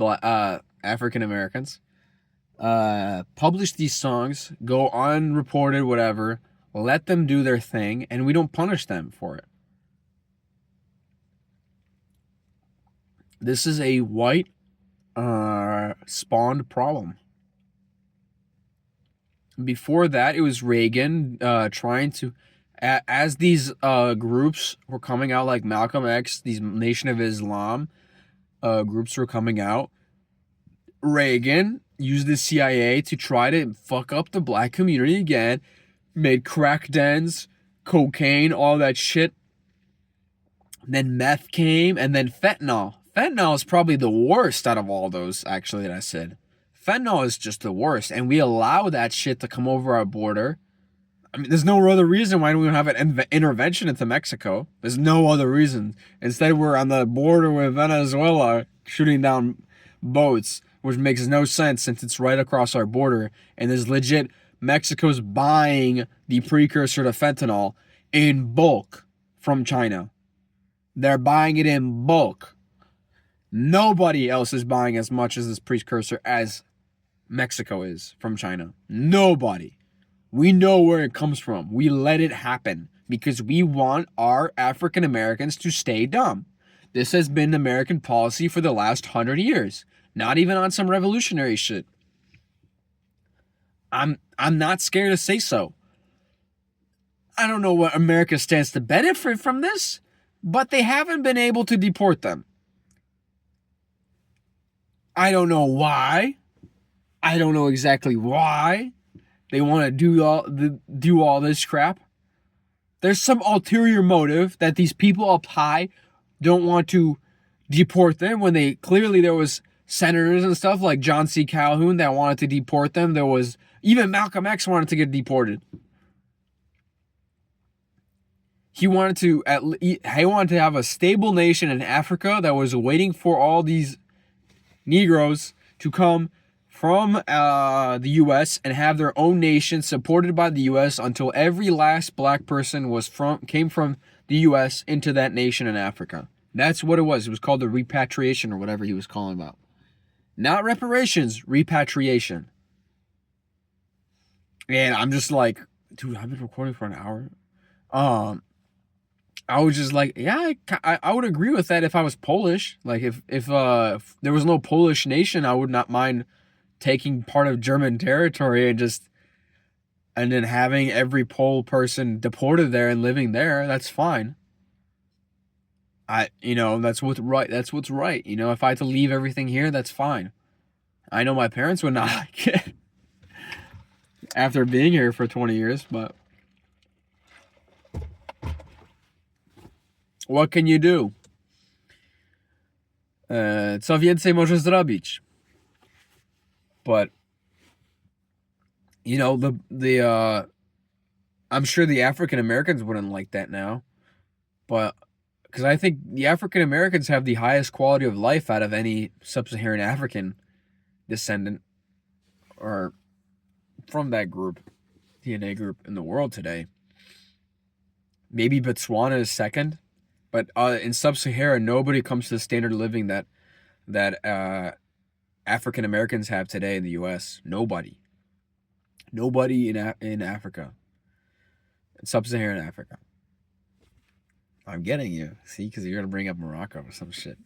African Americans publish these songs, go unreported, whatever, let them do their thing, and we don't punish them for it. This is a white spawned problem. Before that, it was Reagan trying to, as these groups were coming out, like Malcolm X, these Nation of Islam groups were coming out. Reagan used the CIA to try to fuck up the black community again, made crack dens, cocaine, all that shit. Then meth came, and then fentanyl. Fentanyl is probably the worst out of all those, actually, that I said. Fentanyl is just the worst, and we allow that shit to come over our border. I mean, there's no other reason why we don't have an intervention into Mexico. There's no other reason. Instead, we're on the border with Venezuela shooting down boats, which makes no sense since it's right across our border, and there's legit Mexico's buying the precursor to fentanyl in bulk from China. They're buying it in bulk. Nobody else is buying as much as this precursor as Mexico is from China. Nobody. We know where it comes from. We let it happen because we want our African Americans to stay dumb. This has been American policy for the last 100 years. Not even on some revolutionary shit. I'm not scared to say so. I don't know what America stands to benefit from this, but they haven't been able to deport them. I don't know why. I don't know exactly why they want to do all this crap. There's some ulterior motive that these people up high don't want to deport them when they clearly there was senators and stuff like John C. Calhoun that wanted to deport them. There was even Malcolm X wanted to get deported. He wanted to have a stable nation in Africa that was waiting for all these Negroes to come from the U.S. and have their own nation supported by the U.S. until every last black person came from the U.S. into that nation in Africa. That's what it was. It was called the repatriation or whatever he was calling about. Not reparations, repatriation. And I'm just like, dude, I've been recording for an hour. I was just like, yeah, I would agree with that if I was Polish. Like if there was no Polish nation, I would not mind taking part of German territory and then having every Pole person deported there and living there. That's fine. That's what's right. That's what's right. If I had to leave everything here, that's fine. I know my parents would not like it after being here for 20 years, but what can you do? Co więcej możesz zrobić? But I'm sure the African Americans wouldn't like that now, but because I think the African Americans have the highest quality of life out of any sub-Saharan African descendant or from that group, DNA group in the world today. Maybe Botswana is second, but in sub-Saharan, nobody comes to the standard of living that African Americans have today in the U.S. Nobody in Africa, in sub-Saharan Africa. I'm getting you, see, because you're gonna bring up Morocco or some shit.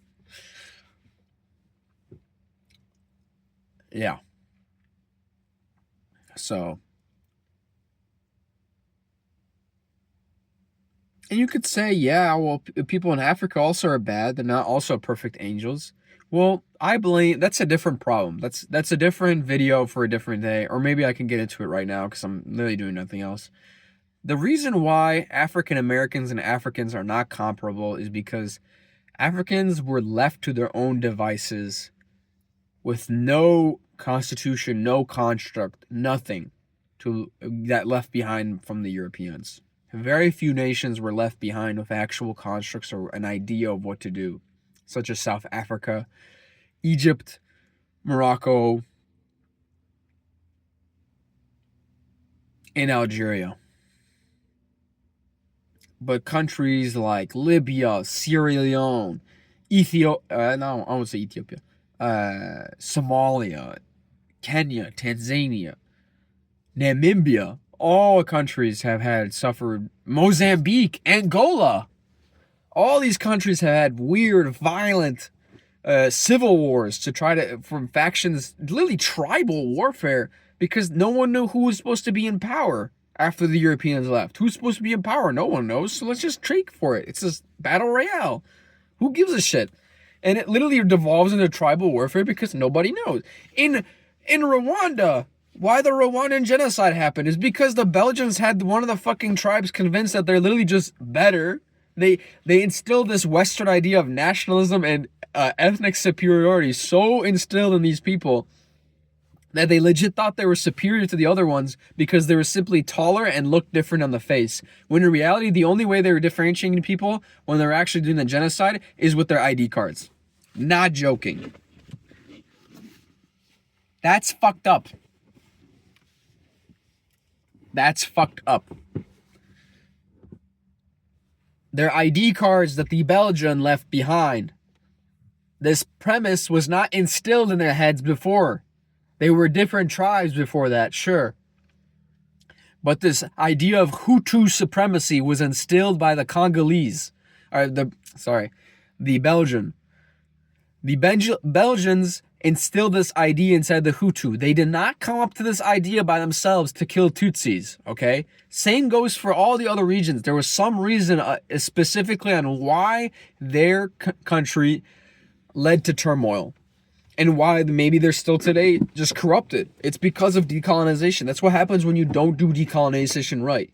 Yeah. So, and you could say, yeah, well, people in Africa also are bad. They're not also perfect angels. Well, I blame, that's a different problem. That's a different video for a different day, or maybe I can get into it right now because I'm literally doing nothing else. The reason why African Americans and Africans are not comparable is because Africans were left to their own devices with no constitution, no construct, nothing that left behind from the Europeans. Very few nations were left behind with actual constructs or an idea of what to do, such as South Africa, Egypt, Morocco, and Algeria. But countries like Libya, Sierra Leone, Ethiopia, Somalia, Kenya, Tanzania, Namibia, all countries have suffered. Mozambique, Angola, all these countries have had weird, violent civil wars from factions, literally tribal warfare, because no one knew who was supposed to be in power after the Europeans left. Who's supposed to be in power? No one knows, so let's just trade for it. It's this battle royale. Who gives a shit? And it literally devolves into tribal warfare because nobody knows. In Rwanda, why the Rwandan genocide happened is because the Belgians had one of the fucking tribes convinced that they're literally just better. They instilled this Western idea of nationalism and ethnic superiority so instilled in these people that they legit thought they were superior to the other ones because they were simply taller and looked different on the face. When in reality, the only way they were differentiating people when they were actually doing the genocide is with their ID cards. Not joking. That's fucked up. That's fucked up. Their ID cards that the Belgian left behind This premise was not instilled in their heads before. They were different tribes before that, sure. But this idea of Hutu supremacy was instilled by the Congolese. The Belgian. The Belgians instilled this idea inside the Hutu. They did not come up to this idea by themselves to kill Tutsis, okay? Same goes for all the other regions. There was some reason specifically on why their country led to turmoil and why maybe they're still today just corrupted. It's because of decolonization. That's what happens when you don't do decolonization right.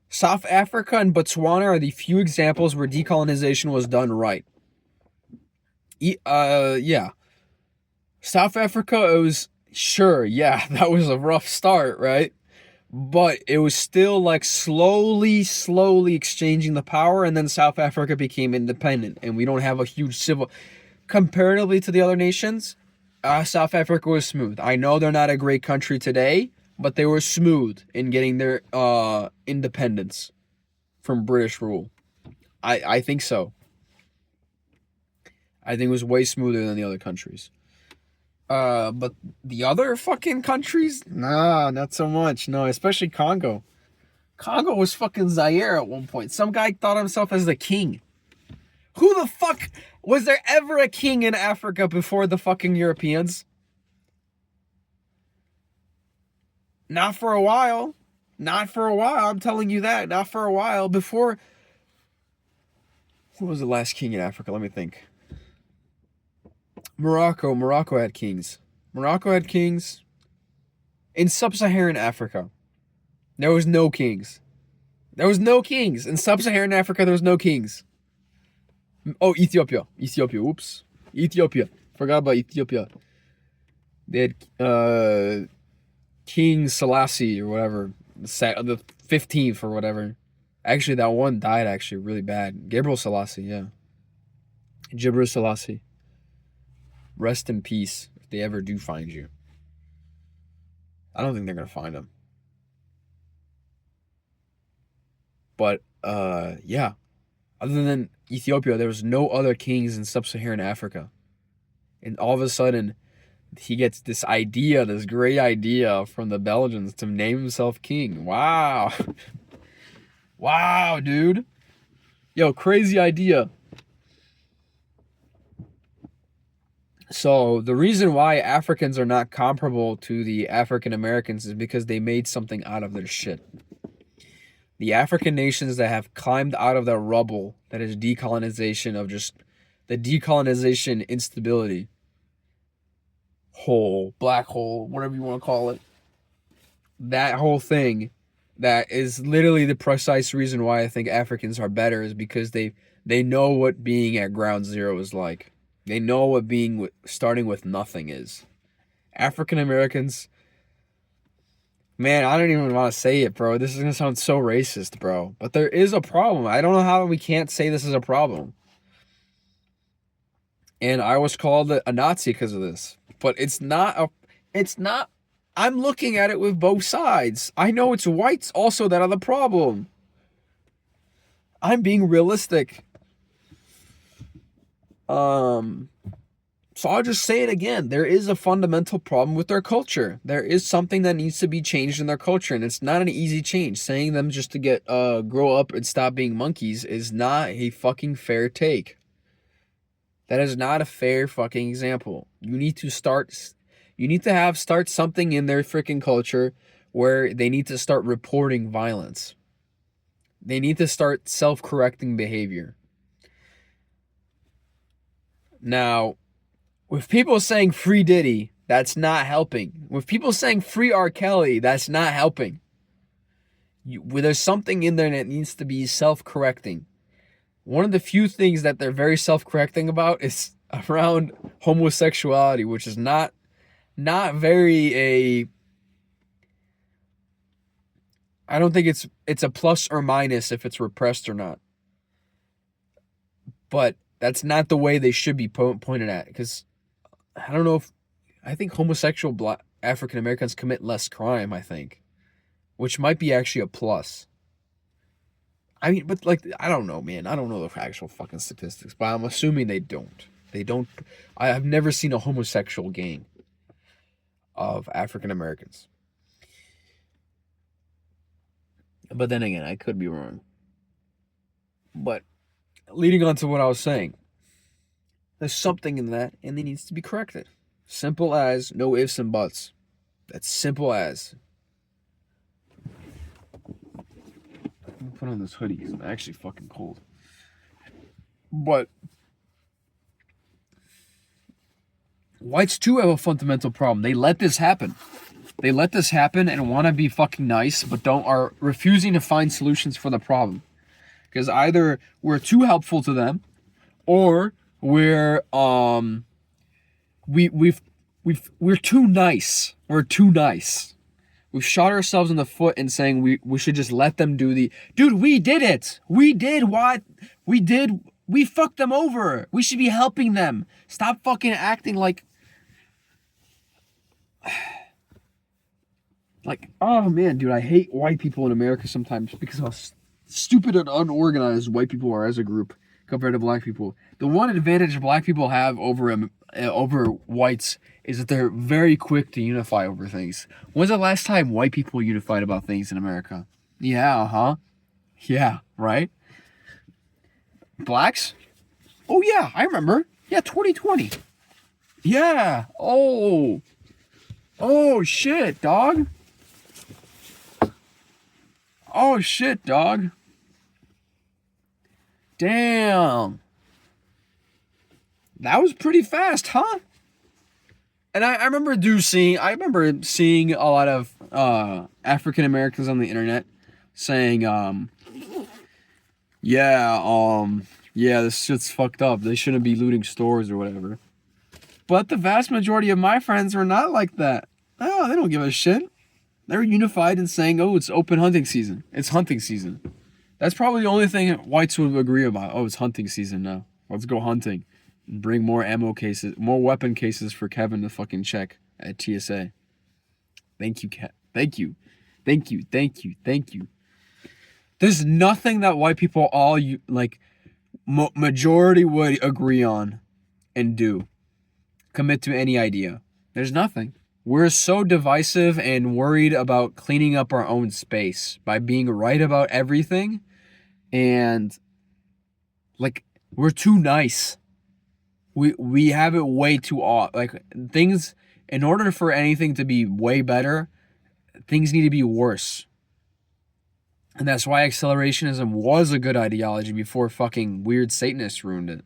South Africa and Botswana are the few examples where decolonization was done right. Yeah. South Africa, it was, sure, yeah, that was a rough start, right? But it was still like slowly exchanging the power, and then South Africa became independent, and we don't have a huge civil... Comparatively to the other nations, South Africa was smooth. I know they're not a great country today, but they were smooth in getting their independence from British rule. I think so. I think it was way smoother than the other countries. But the other fucking countries? Nah, not so much. No, especially Congo. Congo was fucking Zaire at one point. Some guy thought himself as the king. Who the fuck... Was there ever a king in Africa before the fucking Europeans? Not for a while. Not for a while, I'm telling you that. Not for a while. Before... Who was the last king in Africa? Let me think. Morocco. Morocco had kings. Morocco had kings. In sub-Saharan Africa, there was no kings. There was no kings. In sub-Saharan Africa, there was no kings. Oh, Ethiopia. Oops. Ethiopia. Forgot about Ethiopia. They had King Selassie or whatever. The 15th or whatever. Actually, that one died actually really bad. Gabriel Selassie, yeah. Gabriel Selassie. Rest in peace if they ever do find you. I don't think they're going to find him. But, yeah. Other than Ethiopia, there was no other kings in sub-Saharan Africa. And all of a sudden, he gets this idea, this great idea from the Belgians to name himself king. Wow. Wow, dude. Yo, crazy idea. So, the reason why Africans are not comparable to the African Americans is because they made something out of their shit. The African nations that have climbed out of the rubble, that is decolonization of just the decolonization instability hole, black hole, whatever you want to call it. That whole thing, that is literally the precise reason why I think Africans are better, is because they know what being at ground zero is like. They know what starting with nothing is. African Americans... Man, I don't even want to say it, bro. This is going to sound so racist, bro. But there is a problem. I don't know how we can't say this is a problem. And I was called a Nazi because of this. But it's not... I'm looking at it with both sides. I know it's whites also that are the problem. I'm being realistic. So I'll just say it again. There is a fundamental problem with their culture. There is something that needs to be changed in their culture, and it's not an easy change. Saying them just to get grow up and stop being monkeys is not a fucking fair take. That is not a fair fucking example. You need to start something in their freaking culture where they need to start reporting violence. They need to start self-correcting behavior. Now, with people saying free Diddy, that's not helping. With people saying free R. Kelly, that's not helping. There's something in there that needs to be self-correcting. One of the few things that they're very self-correcting about is around homosexuality, which is not very I don't think it's a plus or minus if it's repressed or not. But that's not the way they should be pointed at, because I don't know I think homosexual Black African Americans commit less crime, I think, which might be actually a plus. I mean, but like, I don't know, man. I don't know the actual fucking statistics, but I'm assuming they don't. They don't. I have never seen a homosexual gang of African Americans. But then again, I could be wrong. But leading on to what I was saying, there's something in that, and it needs to be corrected. Simple as, no ifs and buts. That's simple as. I'm gonna put on this hoodie because I'm actually fucking cold. But whites too have a fundamental problem. They let this happen. They let this happen and want to be fucking nice, but are refusing to find solutions for the problem. Because either we're too helpful to them, or we're we're too nice. We're too nice. We've shot ourselves in the foot in saying we should just let them do the... Dude, we did it. We did what? We did... We fucked them over. We should be helping them. Stop fucking acting like... Like, oh man, dude, I hate white people in America sometimes because how stupid and unorganized white people are as a group compared to black people. The one advantage black people have over whites is that they're very quick to unify over things. When's the last time white people unified about things in America? Yeah, huh? Yeah, right? Blacks? Oh yeah, I remember. Yeah, 2020. Yeah. Oh shit, dog. Oh shit, dog. Damn. That was pretty fast, huh? And I remember seeing a lot of African Americans on the internet saying, yeah, this shit's fucked up. They shouldn't be looting stores or whatever. But the vast majority of my friends are not like that. Oh, they don't give a shit. They're unified in saying, oh, it's open hunting season. It's hunting season. That's probably the only thing whites would agree about. Oh, it's hunting season now. Let's go hunting. And bring more ammo cases, more weapon cases for Kevin to fucking check at TSA. Thank you, Thank you. Thank you. Thank you. Thank you. There's nothing that white people all majority would agree on and do. Commit to any idea. There's nothing. We're so divisive and worried about cleaning up our own space by being right about everything. And we're too nice. We have it way too off. Things, in order for anything to be way better, things need to be worse. And that's why accelerationism was a good ideology before fucking weird Satanists ruined it.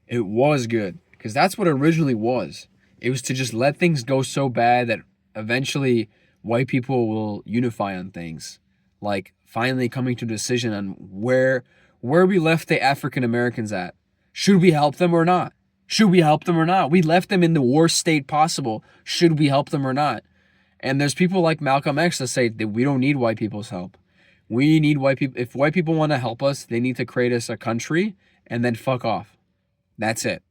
It was good. Because that's what it originally was. It was to just let things go so bad that eventually white people will unify on things. Like finally coming to a decision on where we left the African Americans at. Should we help them or not? Should we help them or not? We left them in the worst state possible. Should we help them or not? And there's people like Malcolm X that say that we don't need white people's help. We need white people. If white people want to help us, they need to create us a country and then fuck off. That's it.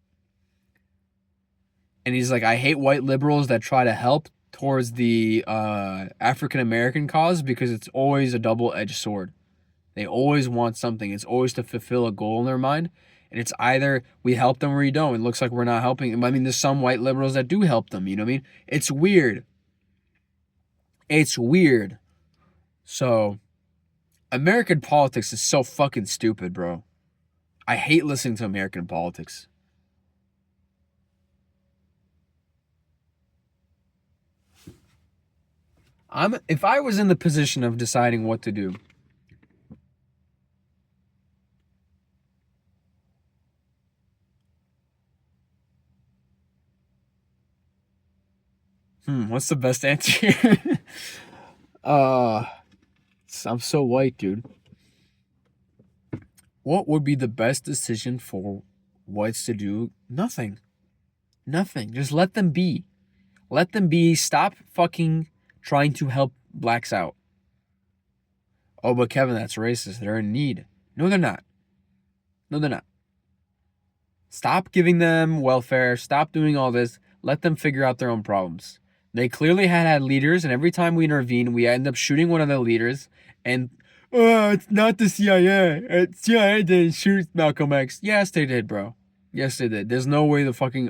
And he's like, I hate white liberals that try to help towards the African American cause because it's always a double-edged sword. They always want something. It's always to fulfill a goal in their mind. And it's either we help them or we don't. It looks like we're not helping them. I mean, there's some white liberals that do help them. You know what I mean? It's weird. It's weird. So, American politics is so fucking stupid, bro. I hate listening to American politics. If I was in the position of deciding what to do, what's the best answer? I'm so white, dude. What would be the best decision for whites to do? Nothing. Just let them be. Let them be. Stop fucking trying to help blacks out. Oh, but Kevin, that's racist. They're in need. No, they're not. Stop giving them welfare. Stop doing all this. Let them figure out their own problems. They clearly had leaders, and every time we intervene, we end up shooting one of the leaders. And, it's not the CIA. CIA didn't shoot Malcolm X. Yes, they did, bro. Yes, they did. There's no way the fucking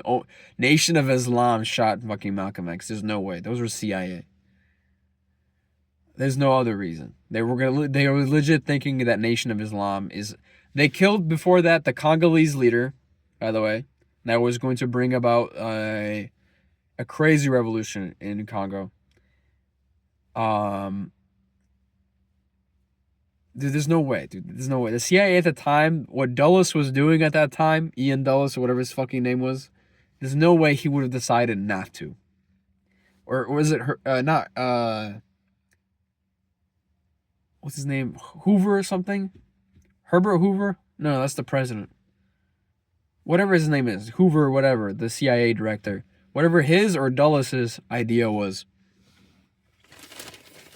Nation of Islam shot fucking Malcolm X. There's no way. Those were CIA. There's no other reason. They were legit thinking that Nation of Islam is. They killed before that the Congolese leader, by the way, that was going to bring about a crazy revolution in Congo. Dude, there's no way, dude. There's no way. The CIA at the time, what Dulles was doing at that time, Ian Dulles or whatever his fucking name was, there's no way he would have decided not to. Or was it her? Not what's his name? Hoover or something? Herbert Hoover? No, that's the president. Whatever his name is, Hoover or whatever, the CIA director. Whatever his or Dulles's idea was.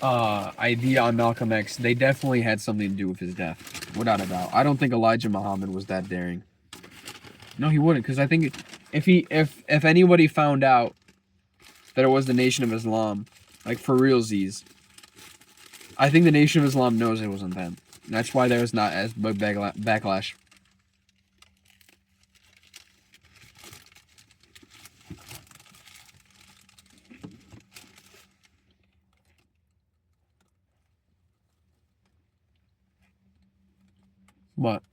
Idea on Malcolm X, they definitely had something to do with his death, without a doubt. I don't think Elijah Muhammad was that daring. No, he wouldn't, because I think if anybody found out that it was the Nation of Islam, like for realsies, I think the Nation of Islam knows it wasn't them. That's why there was not as big backlash. What?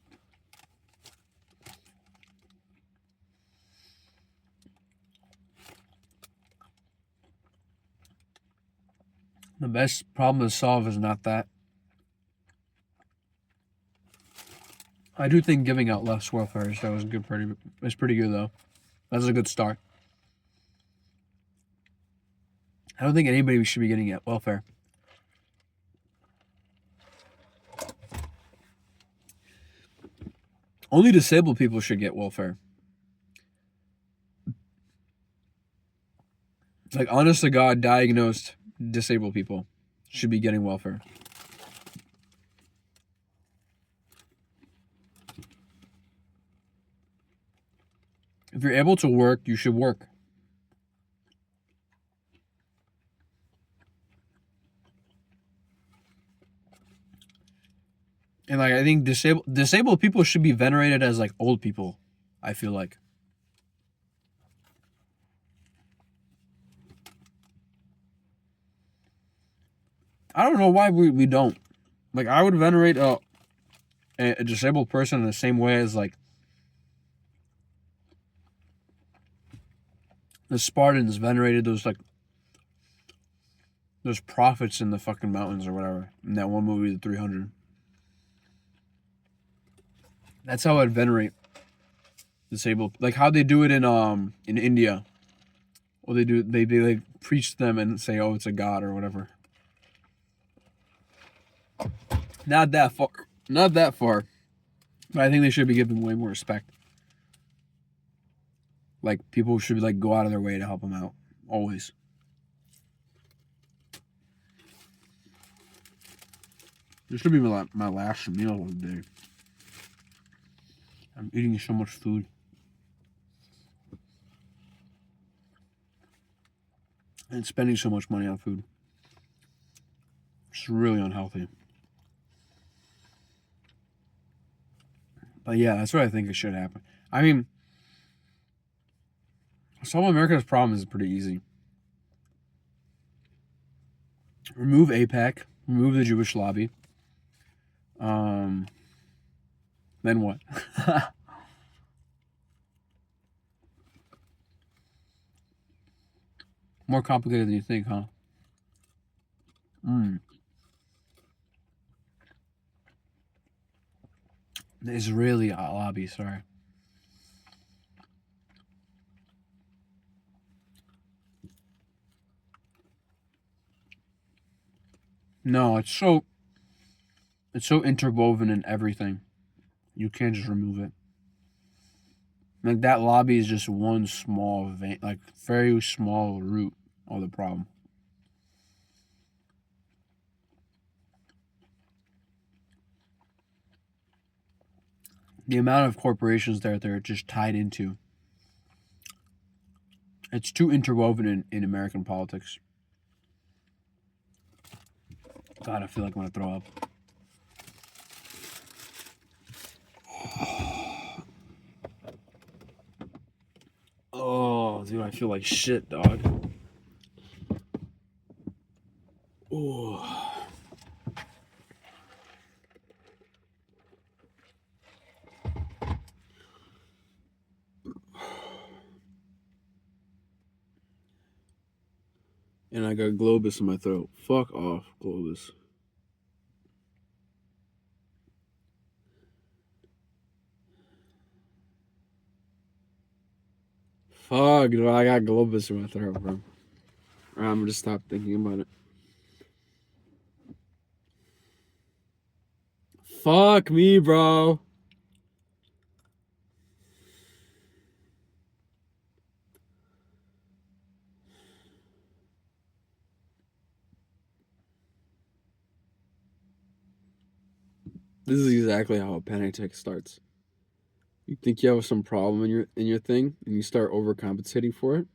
The best problem to solve is not that. I do think giving out less welfare is pretty good though. That's a good start. I don't think anybody should be getting welfare. Only disabled people should get welfare. Like, honest to God, diagnosed disabled people should be getting welfare. If you're able to work, you should work. And like, I think disabled people should be venerated as like old people, I feel like. I don't know why we don't. Like, I would venerate a disabled person in the same way as like the Spartans venerated those prophets in the fucking mountains or whatever. In that one movie, The 300. That's how I'd venerate disabled, like how they do it in India. Well, they like preach to them and say, "Oh, it's a god" or whatever. Not that far. But I think they should be given way more respect. Like, people should like go out of their way to help them out, always. This should be my last meal of the day. I'm eating so much food. And spending so much money on food. It's really unhealthy. But yeah, that's what I think it should happen. I mean, some of America's problems is pretty easy. Remove AIPAC. Remove the Jewish lobby. Then what? More complicated than you think, huh? The Israeli lobby, sorry. No, it's so interwoven in everything. You can't just remove it. Like, that lobby is just one small vein, like very small root of the problem. The amount of corporations that they're just tied into. It's too interwoven in American politics. God, I feel like I'm gonna throw up. dude, I feel like shit, dog. Ooh. And I got Globus in my throat. Fuck off, Globus. Fuck, dude, I got Globus in my throat, bro. Alright, I'm gonna stop thinking about it. Fuck me, bro. This is exactly how a panic attack starts. You think you have some problem in your thing, and you start overcompensating for it.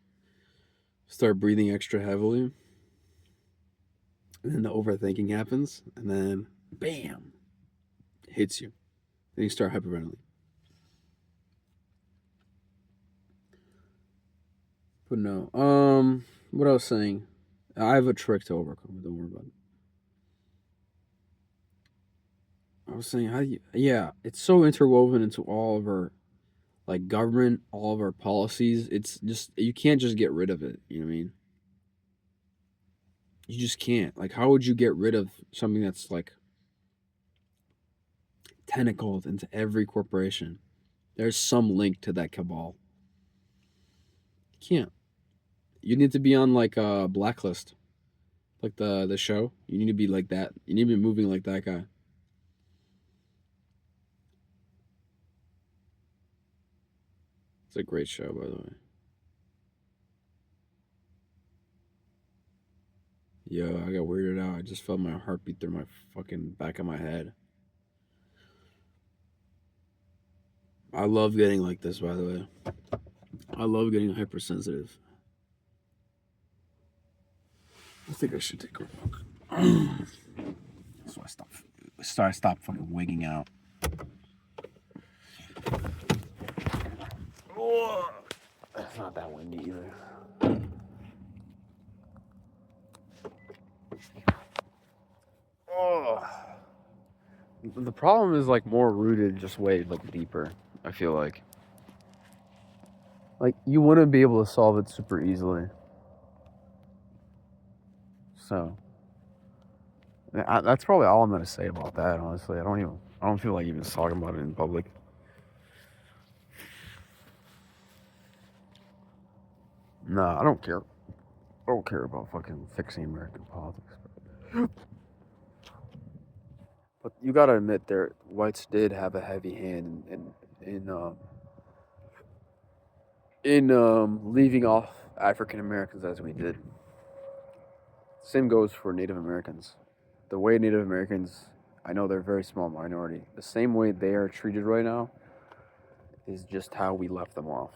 Start breathing extra heavily, and then the overthinking happens, and then bam, it hits you. Then you start hyperventilating. But no, what I was saying, I have a trick to overcome it. Don't worry about it. I was saying, yeah, it's so interwoven into all of our, like, government, all of our policies. It's just, you can't just get rid of it. You know what I mean? You just can't. Like, how would you get rid of something that's, like, tentacled into every corporation? There's some link to that cabal. You can't. You need to be on, like, a blacklist. Like the show. You need to be like that. You need to be moving like that guy. It's a great show, by the way. Yo, I got weirded out. I just felt my heartbeat through my fucking back of my head. I love getting like this, by the way. I love getting hypersensitive. I think I should take a walk. So I stop fucking wigging out. It's not that windy either. The problem is like more rooted, just way like deeper. I feel like you wouldn't be able to solve it super easily. So that's probably all I'm gonna say about that. Honestly, I don't feel like even talking about it in public. Nah, I don't care. I don't care about fucking fixing American politics. But you gotta admit, whites did have a heavy hand in leaving off African Americans as we did. Same goes for Native Americans. The way Native Americans, I know they're a very small minority. The same way they are treated right now is just how we left them off.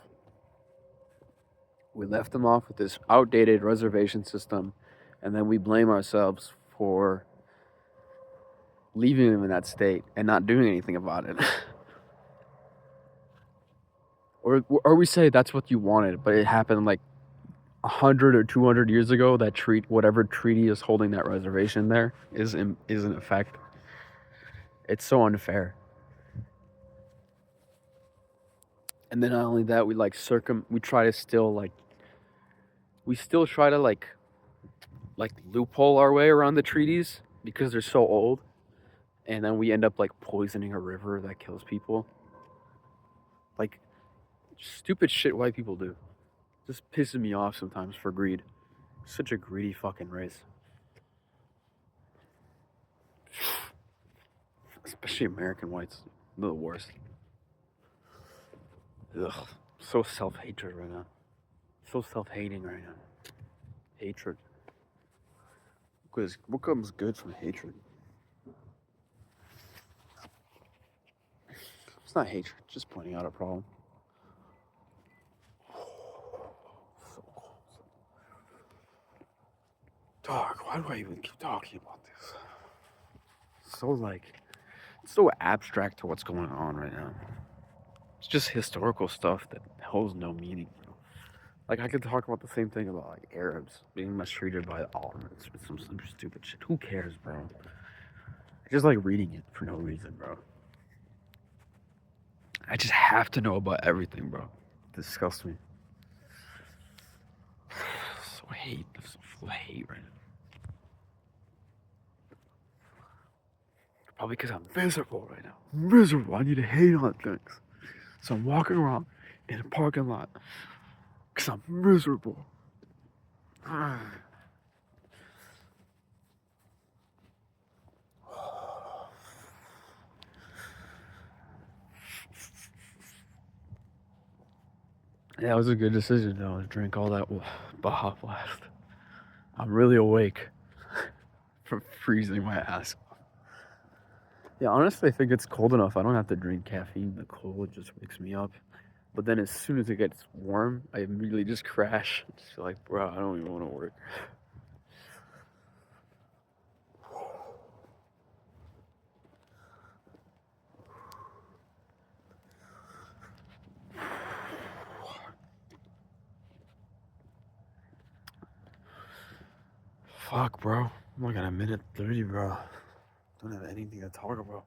We left them off with this outdated reservation system, and then we blame ourselves for leaving them in that state and not doing anything about it. or we say that's what you wanted, but it happened like 100 or 200 years ago. That whatever treaty is holding that reservation there is in effect. It's so unfair. And then not only that, we still try to loophole our way around the treaties because they're so old, and then we end up like poisoning a river that kills people. Like stupid shit white people do. Just pisses me off sometimes for greed. Such a greedy fucking race. Especially American whites. They're the worst. Ugh. So self-hatred right now. So self-hating right now. Hatred. Because what comes good from hatred? It's not hatred, just pointing out a problem. So cold. Dog, why do I even keep talking about this? It's so abstract to what's going on right now. It's just historical stuff that holds no meaning. Like, I could talk about the same thing about, like, Arabs being mistreated by the Ottomans with some stupid shit. Who cares, bro? I just like reading it for no reason, bro. I just have to know about everything, bro. It disgusts me. So hate. I'm so full of hate right now. Probably because I'm miserable right now. Miserable. I need to hate on things. So I'm walking around in a parking lot because I'm miserable. Yeah, it was a good decision though to drink all that Baja Blast. I'm really awake from freezing my ass. Yeah, honestly, I think it's cold enough. I don't have to drink caffeine. The cold just wakes me up. But then as soon as it gets warm, I immediately just crash. Just feel like, bro, I don't even want to work. Fuck, bro. I'm like at a minute 30, bro. Don't have anything to talk about.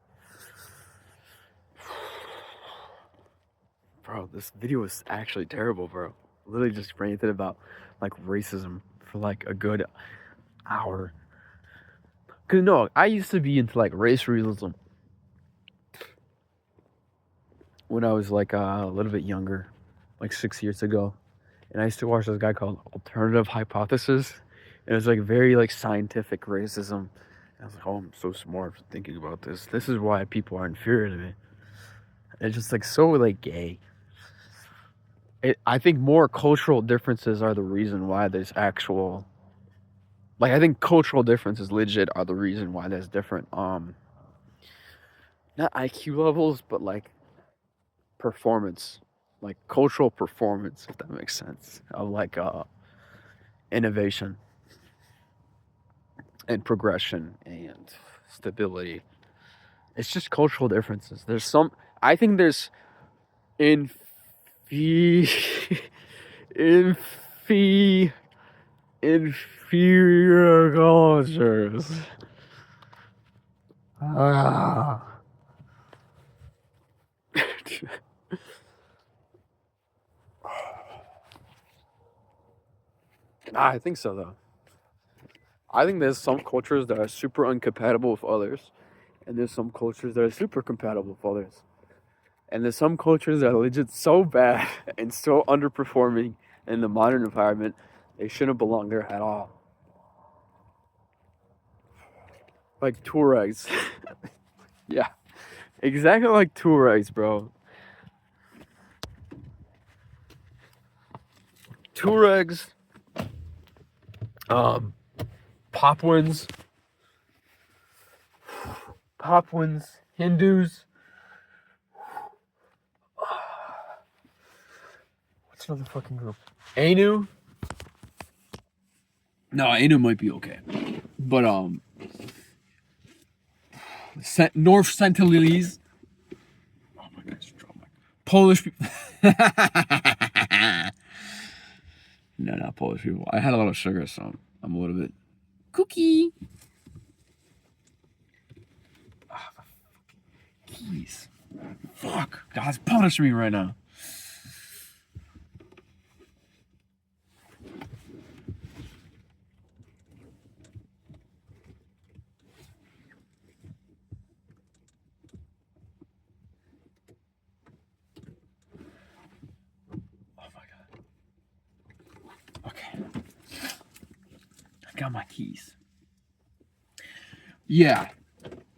Bro, this video is actually terrible, bro. Literally just ranted about like racism for like a good hour. Cause no, I used to be into like race realism when I was like a little bit younger, like 6 years ago. And I used to watch this guy called Alternative Hypothesis. And it was like very like scientific racism. And I was like, oh, I'm so smart for thinking about this. This is why people are inferior to me. It's just like so like gay. I think more cultural differences are the reason why there's actual, like, I think cultural differences legit are the reason why there's different not IQ levels, but like performance, like cultural performance, if that makes sense, of like innovation and progression and stability. It's just cultural differences. There's some, I think there's infi inferior cultures. Ah. I think so though. I think there's some cultures that are super incompatible with others, and there's some cultures that are super compatible with others. And there's some cultures that are legit so bad and so underperforming in the modern environment, they shouldn't belong there at all. Like Tuaregs. Yeah, exactly like Tuaregs, bro. Tuaregs, Papuans, Hindus. What's another fucking group? Ainu. No, Ainu might be okay, but North Sentinelese. Oh my god, Polish people. No, not Polish people. I had a lot of sugar, so I'm a little bit cookie. Ah, the keys. Fuck. God's punishing me right now. Got my keys. Yeah,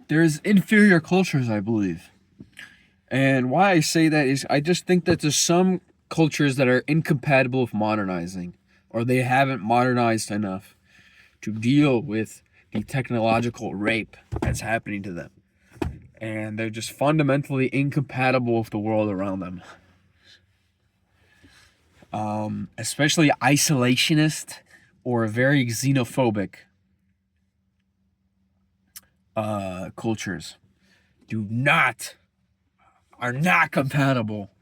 there's inferior cultures, I believe. And why I say that is I just think that there's some cultures that are incompatible with modernizing, or they haven't modernized enough to deal with the technological rape that's happening to them. And they're just fundamentally incompatible with the world around them. Especially isolationist or very xenophobic cultures are not compatible.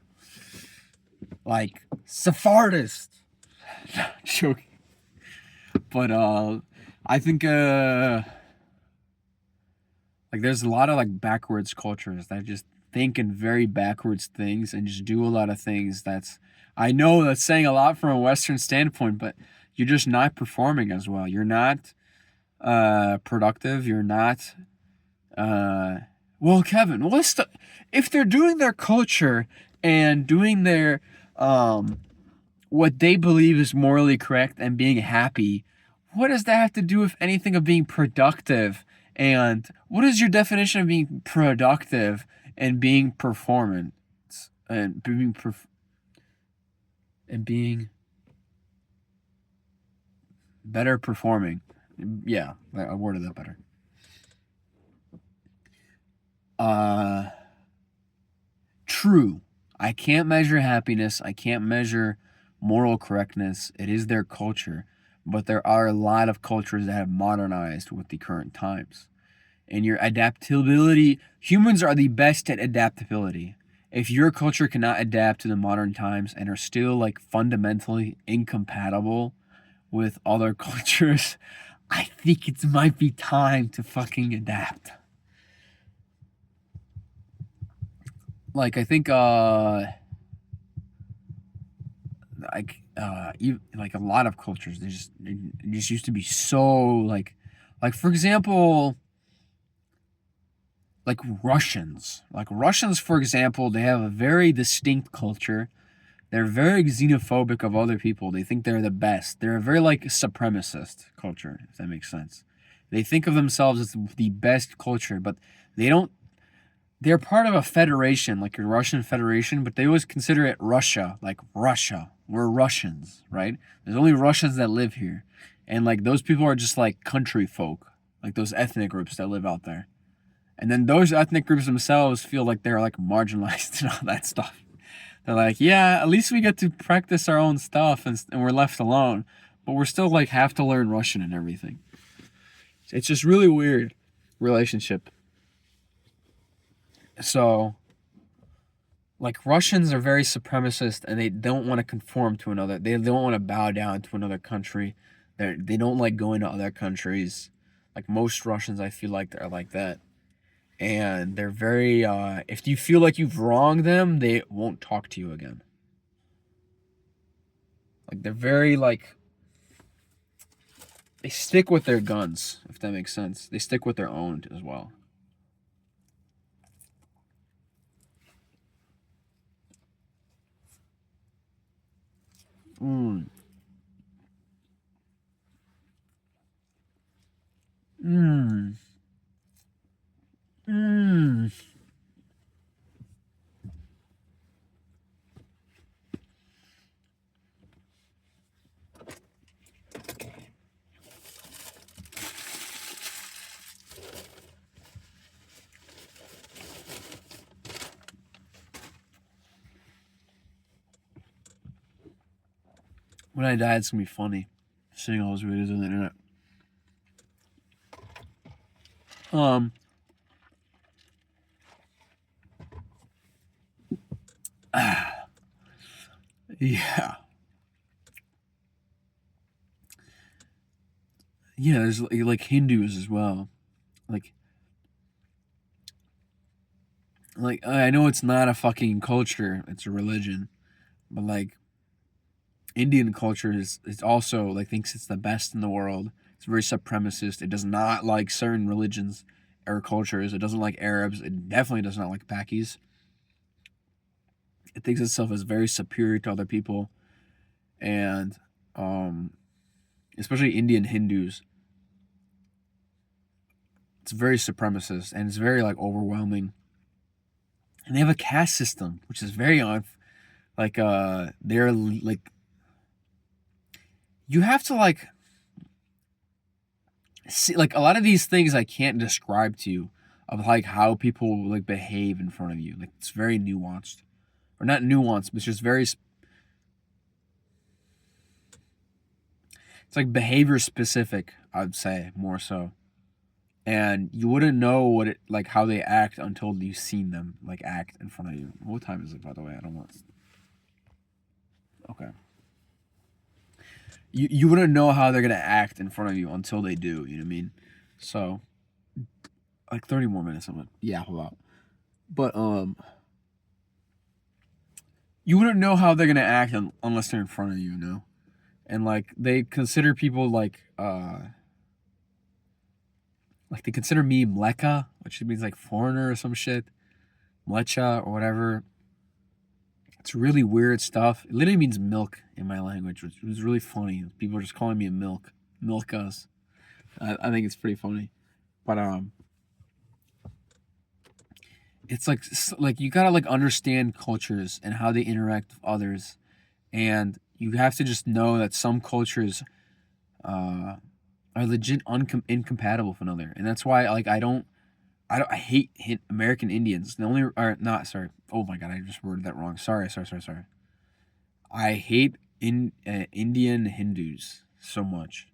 Like Sephardists, Joking. But I think like there's a lot of like backwards cultures that just think in very backwards things and just do a lot of things I know that's saying a lot from a Western standpoint, but you're just not performing as well. You're not productive. You're not well, Kevin, if they're doing their culture and doing their what they believe is morally correct and being happy, what does that have to do with anything of being productive? And what is your definition of being productive and being performance and being better performing? Yeah, I worded that better. True. I can't measure happiness. I can't measure moral correctness. It is their culture. But there are a lot of cultures that have modernized with the current times. And your adaptability, humans are the best at adaptability. If your culture cannot adapt to the modern times and are still like fundamentally incompatible with other cultures, I think it might be time to fucking adapt. Like I think like a lot of cultures they just used to be so like for example like Russians for example, they have a very distinct culture. They're very xenophobic of other people. They think they're the best. They're a very like supremacist culture, if that makes sense. They think of themselves as the best culture, but they don't. They're part of a federation, like a Russian federation, but they always consider it Russia, like Russia. We're Russians, right? There's only Russians that live here. And like those people are just like country folk, like those ethnic groups that live out there. And then those ethnic groups themselves feel like they're like marginalized and all that stuff. They're like, yeah, at least we get to practice our own stuff and we're left alone. But we're still like have to learn Russian and everything. It's just really weird relationship. So, like Russians are very supremacist and they don't want to conform to another. They don't want to bow down to another country. They don't like going to other countries. Like most Russians, I feel like they're like that. And they're very, if you feel like you've wronged them, they won't talk to you again. Like they're very like, they stick with their guns, if that makes sense. They stick with their own as well. Mm. Mm. Mm. When I die, it's gonna be funny. Seeing all those videos on the internet. Yeah. Yeah, there's like Hindus as well. Like I know it's not a fucking culture, it's a religion. But like Indian culture is also like thinks it's the best in the world. It's very supremacist. It does not like certain religions or cultures. It doesn't like Arabs. It definitely does not like Pakis. It thinks itself as very superior to other people. And especially Indian Hindus. It's very supremacist and it's very like overwhelming. And they have a caste system, which is very like they're like you have to like see like a lot of these things I can't describe to you of like how people like behave in front of you. Like it's very nuanced. Or not nuanced, but it's just very it's like behavior specific, I'd say, more so. And you wouldn't know what it like how they act until you've seen them like act in front of you. What time is it, by the way? I don't want. Okay. you wouldn't know how they're gonna act in front of you until they do. You know what I mean? So like 30 more minutes. I'm like, yeah, hold on. But you wouldn't know how they're gonna act unless they're in front of you, you know. And like they consider people like they consider me mleka, which means like foreigner or some shit, mlecha or whatever. It's really weird stuff. It literally means milk in my language, which was really funny. People are just calling me a milkas. I think it's pretty funny, but it's like you gotta like understand cultures and how they interact with others, and you have to just know that some cultures are legit incompatible with another, and that's why like I hate American Indians. The only or not sorry. Oh my god, I just worded that wrong. Sorry. I hate Indian Hindus so much,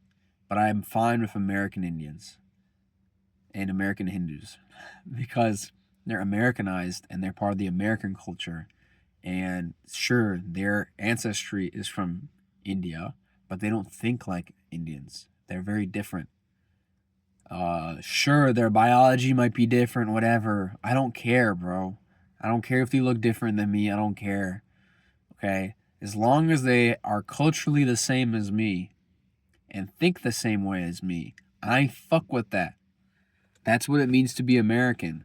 but I'm fine with American Indians and American Hindus because they're Americanized and they're part of the American culture. And sure, their ancestry is from India, but they don't think like Indians. They're very different. Sure, their biology might be different, whatever. I don't care, bro. I don't care if they look different than me. I don't care. Okay? As long as they are culturally the same as me and think the same way as me, I fuck with that. That's what it means to be American.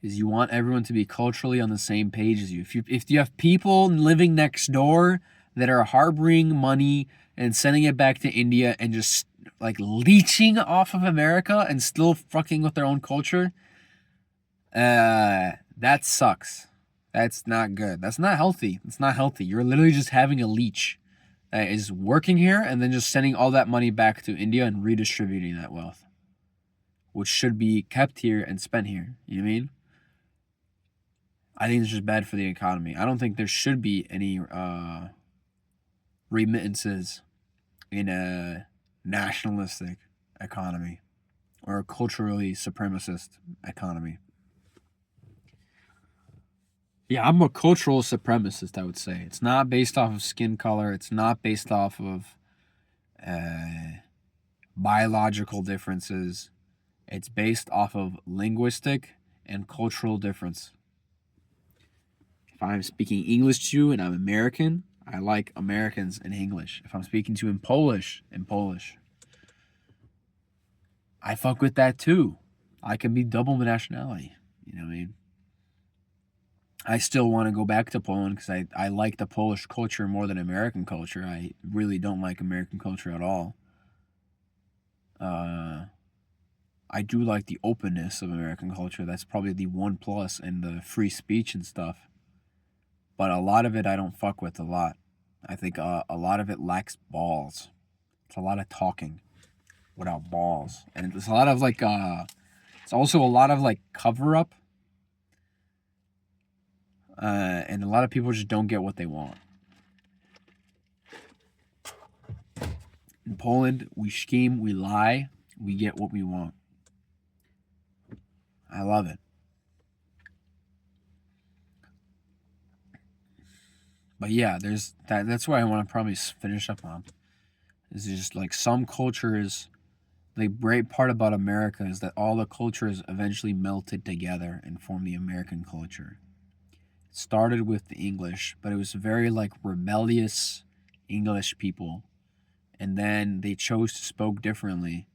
Is you want everyone to be culturally on the same page as you. If you have people living next door that are harboring money and sending it back to India and just like leeching off of America and still fucking with their own culture, that sucks. That's not good. That's not healthy. It's not healthy. You're literally just having a leech that is working here and then just sending all that money back to India and redistributing that wealth, which should be kept here and spent here. You know what I mean? I think it's just bad for the economy. I don't think there should be any remittances in a nationalistic economy or a culturally supremacist economy. Yeah, I'm a cultural supremacist, I would say. It's not based off of skin color. It's not based off of biological differences. It's based off of linguistic and cultural difference. If I'm speaking English to you and I'm American, I like Americans in English. If I'm speaking to you in Polish, I fuck with that too. I can be double nationality. You know what I mean? I still want to go back to Poland because I like the Polish culture more than American culture. I really don't like American culture at all. I do like the openness of American culture. That's probably the one plus, and the free speech and stuff. But a lot of it I don't fuck with a lot. I think a lot of it lacks balls. It's a lot of talking without balls, and it's a lot of like it's also a lot of like cover up. And a lot of people just don't get what they want. In Poland, we scheme, we lie, we get what we want. I love it. But yeah, there's that. That's what I want to probably finish up on. Is just like some cultures. The great part about America is that all the cultures eventually melted together and formed the American culture. It started with the English, but it was very like rebellious English people, and then they chose to spoke differently.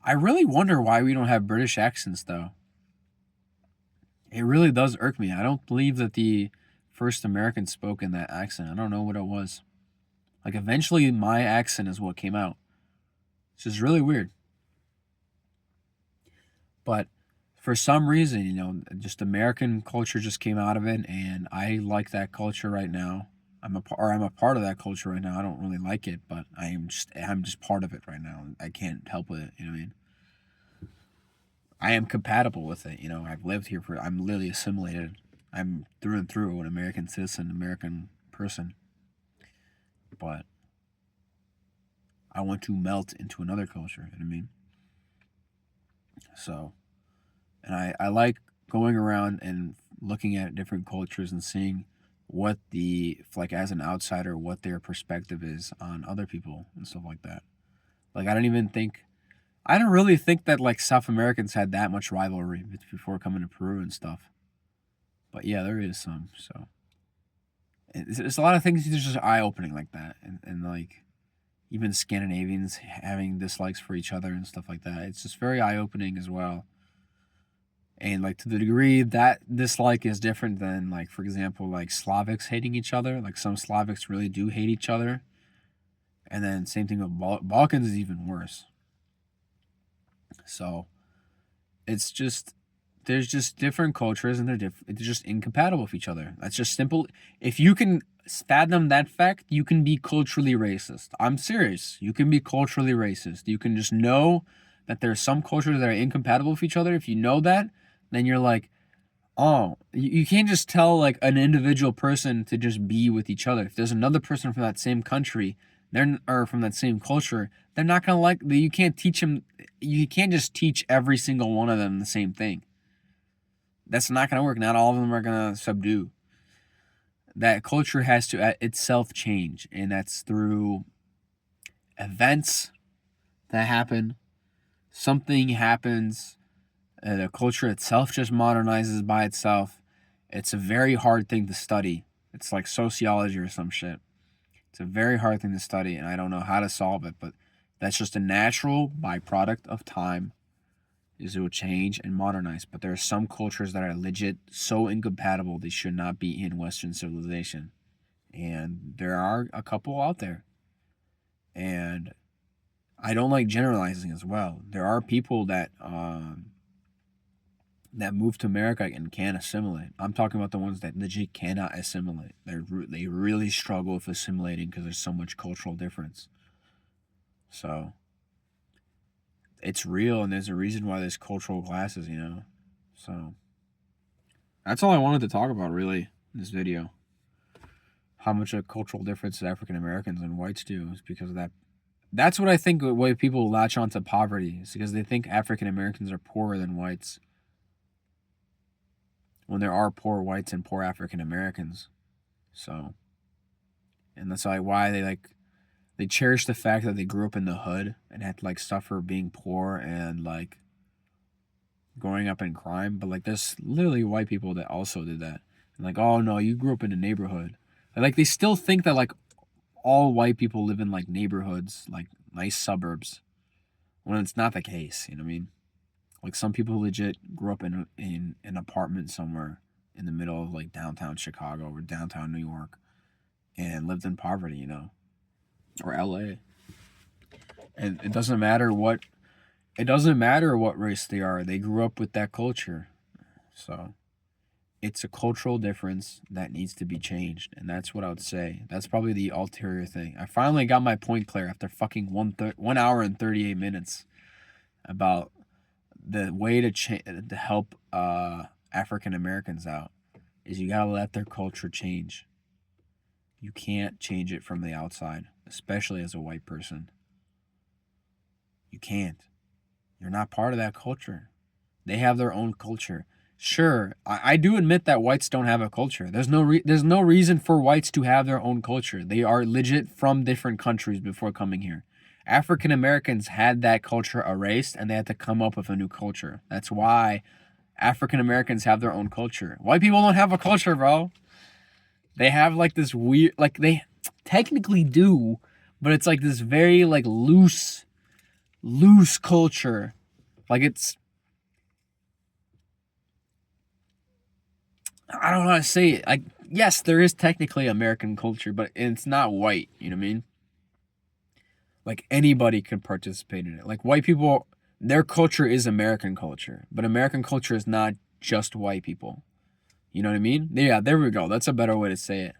I really wonder why we don't have British accents though. It really does irk me. I don't believe that the first Americans spoke in that accent. I don't know what it was. Like eventually my accent is what came out. It's just really weird. But for some reason, you know, just American culture just came out of it, and I like that culture right now. I'm a part of that culture right now. I don't really like it, but I'm just part of it right now. I can't help with it. You know what I mean? I am compatible with it. You know, I've lived here I'm literally assimilated. I'm through and through an American citizen, American person. But I want to melt into another culture. You know what I mean? So, and I like going around and looking at different cultures and seeing what the, like, as an outsider, what their perspective is on other people and stuff like that. Like, I don't really think that, like, South Americans had that much rivalry before coming to Peru and stuff. But yeah, there is some. So it's a lot of things that are just eye-opening like that. And like, even Scandinavians having dislikes for each other and stuff like that. It's just very eye-opening as well. And like, to the degree that dislike is different than, like, for example, like Slavics hating each other. Like, some Slavics really do hate each other. And then same thing with Balkans is even worse. So it's just, there's just different cultures, and they're just incompatible with each other. That's just simple. If you can fathom that fact, you can be culturally racist. I'm serious. You can be culturally racist. You can just know that there are some cultures that are incompatible with each other. If you know that, then you're like, oh, you can't just tell, like, an individual person to just be with each other. If there's another person from that same country, or from that same culture, they're not gonna like. You can't teach them. You can't just teach every single one of them the same thing. That's not gonna work. Not all of them are gonna subdue. That culture has to itself change, and that's through events that happen. Something happens. The culture itself just modernizes by itself. It's a very hard thing to study. It's like sociology or some shit. It's a very hard thing to study, and I don't know how to solve it, but that's just a natural byproduct of time, is it will change and modernize. But there are some cultures that are legit so incompatible they should not be in Western civilization. And there are a couple out there. And I don't like generalizing as well. There are people that move to America and can't assimilate. I'm talking about the ones that legit cannot assimilate. They really struggle with assimilating because there's so much cultural difference. So it's real, and there's a reason why there's cultural classes, you know. So that's all I wanted to talk about, really, in this video. How much a cultural difference African Americans and whites do is because of that. That's what I think, why people latch onto poverty, is because they think African Americans are poorer than whites, when there are poor whites and poor African Americans. So, and that's why they cherish the fact that they grew up in the hood and had to, like, suffer being poor and, like, growing up in crime. But, like, there's literally white people that also did that. And, like, oh no, you grew up in a neighborhood. And, like, they still think that, like, all white people live in, like, neighborhoods, like nice suburbs, when it's not the case. You know what I mean? Like, some people legit grew up in an apartment somewhere in the middle of, like, downtown Chicago or downtown New York and lived in poverty, you know, or LA. And it doesn't matter what race they are. They grew up with that culture. So it's a cultural difference that needs to be changed, and that's what I would say. That's probably the ulterior thing. I finally got my point clear after fucking 1 hour and 38 minutes about the way to help African Americans out is you gotta let their culture change. You can't change it from the outside, especially as a white person. You can't. You're not part of that culture. They have their own culture. Sure, I do admit that whites don't have a culture. There's no reason for whites to have their own culture. They are legit from different countries before coming here. African Americans had that culture erased, and they had to come up with a new culture. That's why African Americans have their own culture. White people don't have a culture, bro. They have, like, this weird, like, they technically do, but it's like this very, like, loose culture. Like, it's, I don't know how to say it. Like, yes, there is technically American culture, but it's not white. You know what I mean? Like, anybody can participate in it. Like, white people, their culture is American culture, but American culture is not just white people. You know what I mean? Yeah, there we go. That's a better way to say it.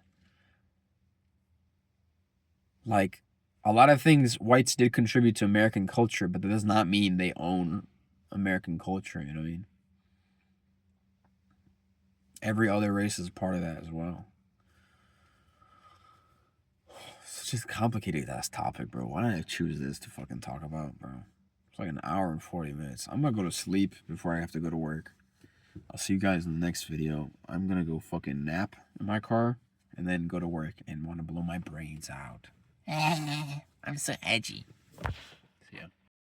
Like, a lot of things whites did contribute to American culture, but that does not mean they own American culture. You know what I mean? Every other race is part of that as well. It's just a complicated ass topic, bro. Why did I choose this to fucking talk about, bro? It's like 1 hour and 40 minutes. I'm gonna go to sleep before I have to go to work. I'll see you guys in the next video. I'm gonna go fucking nap in my car. and then go to work and want to blow my brains out. I'm so edgy.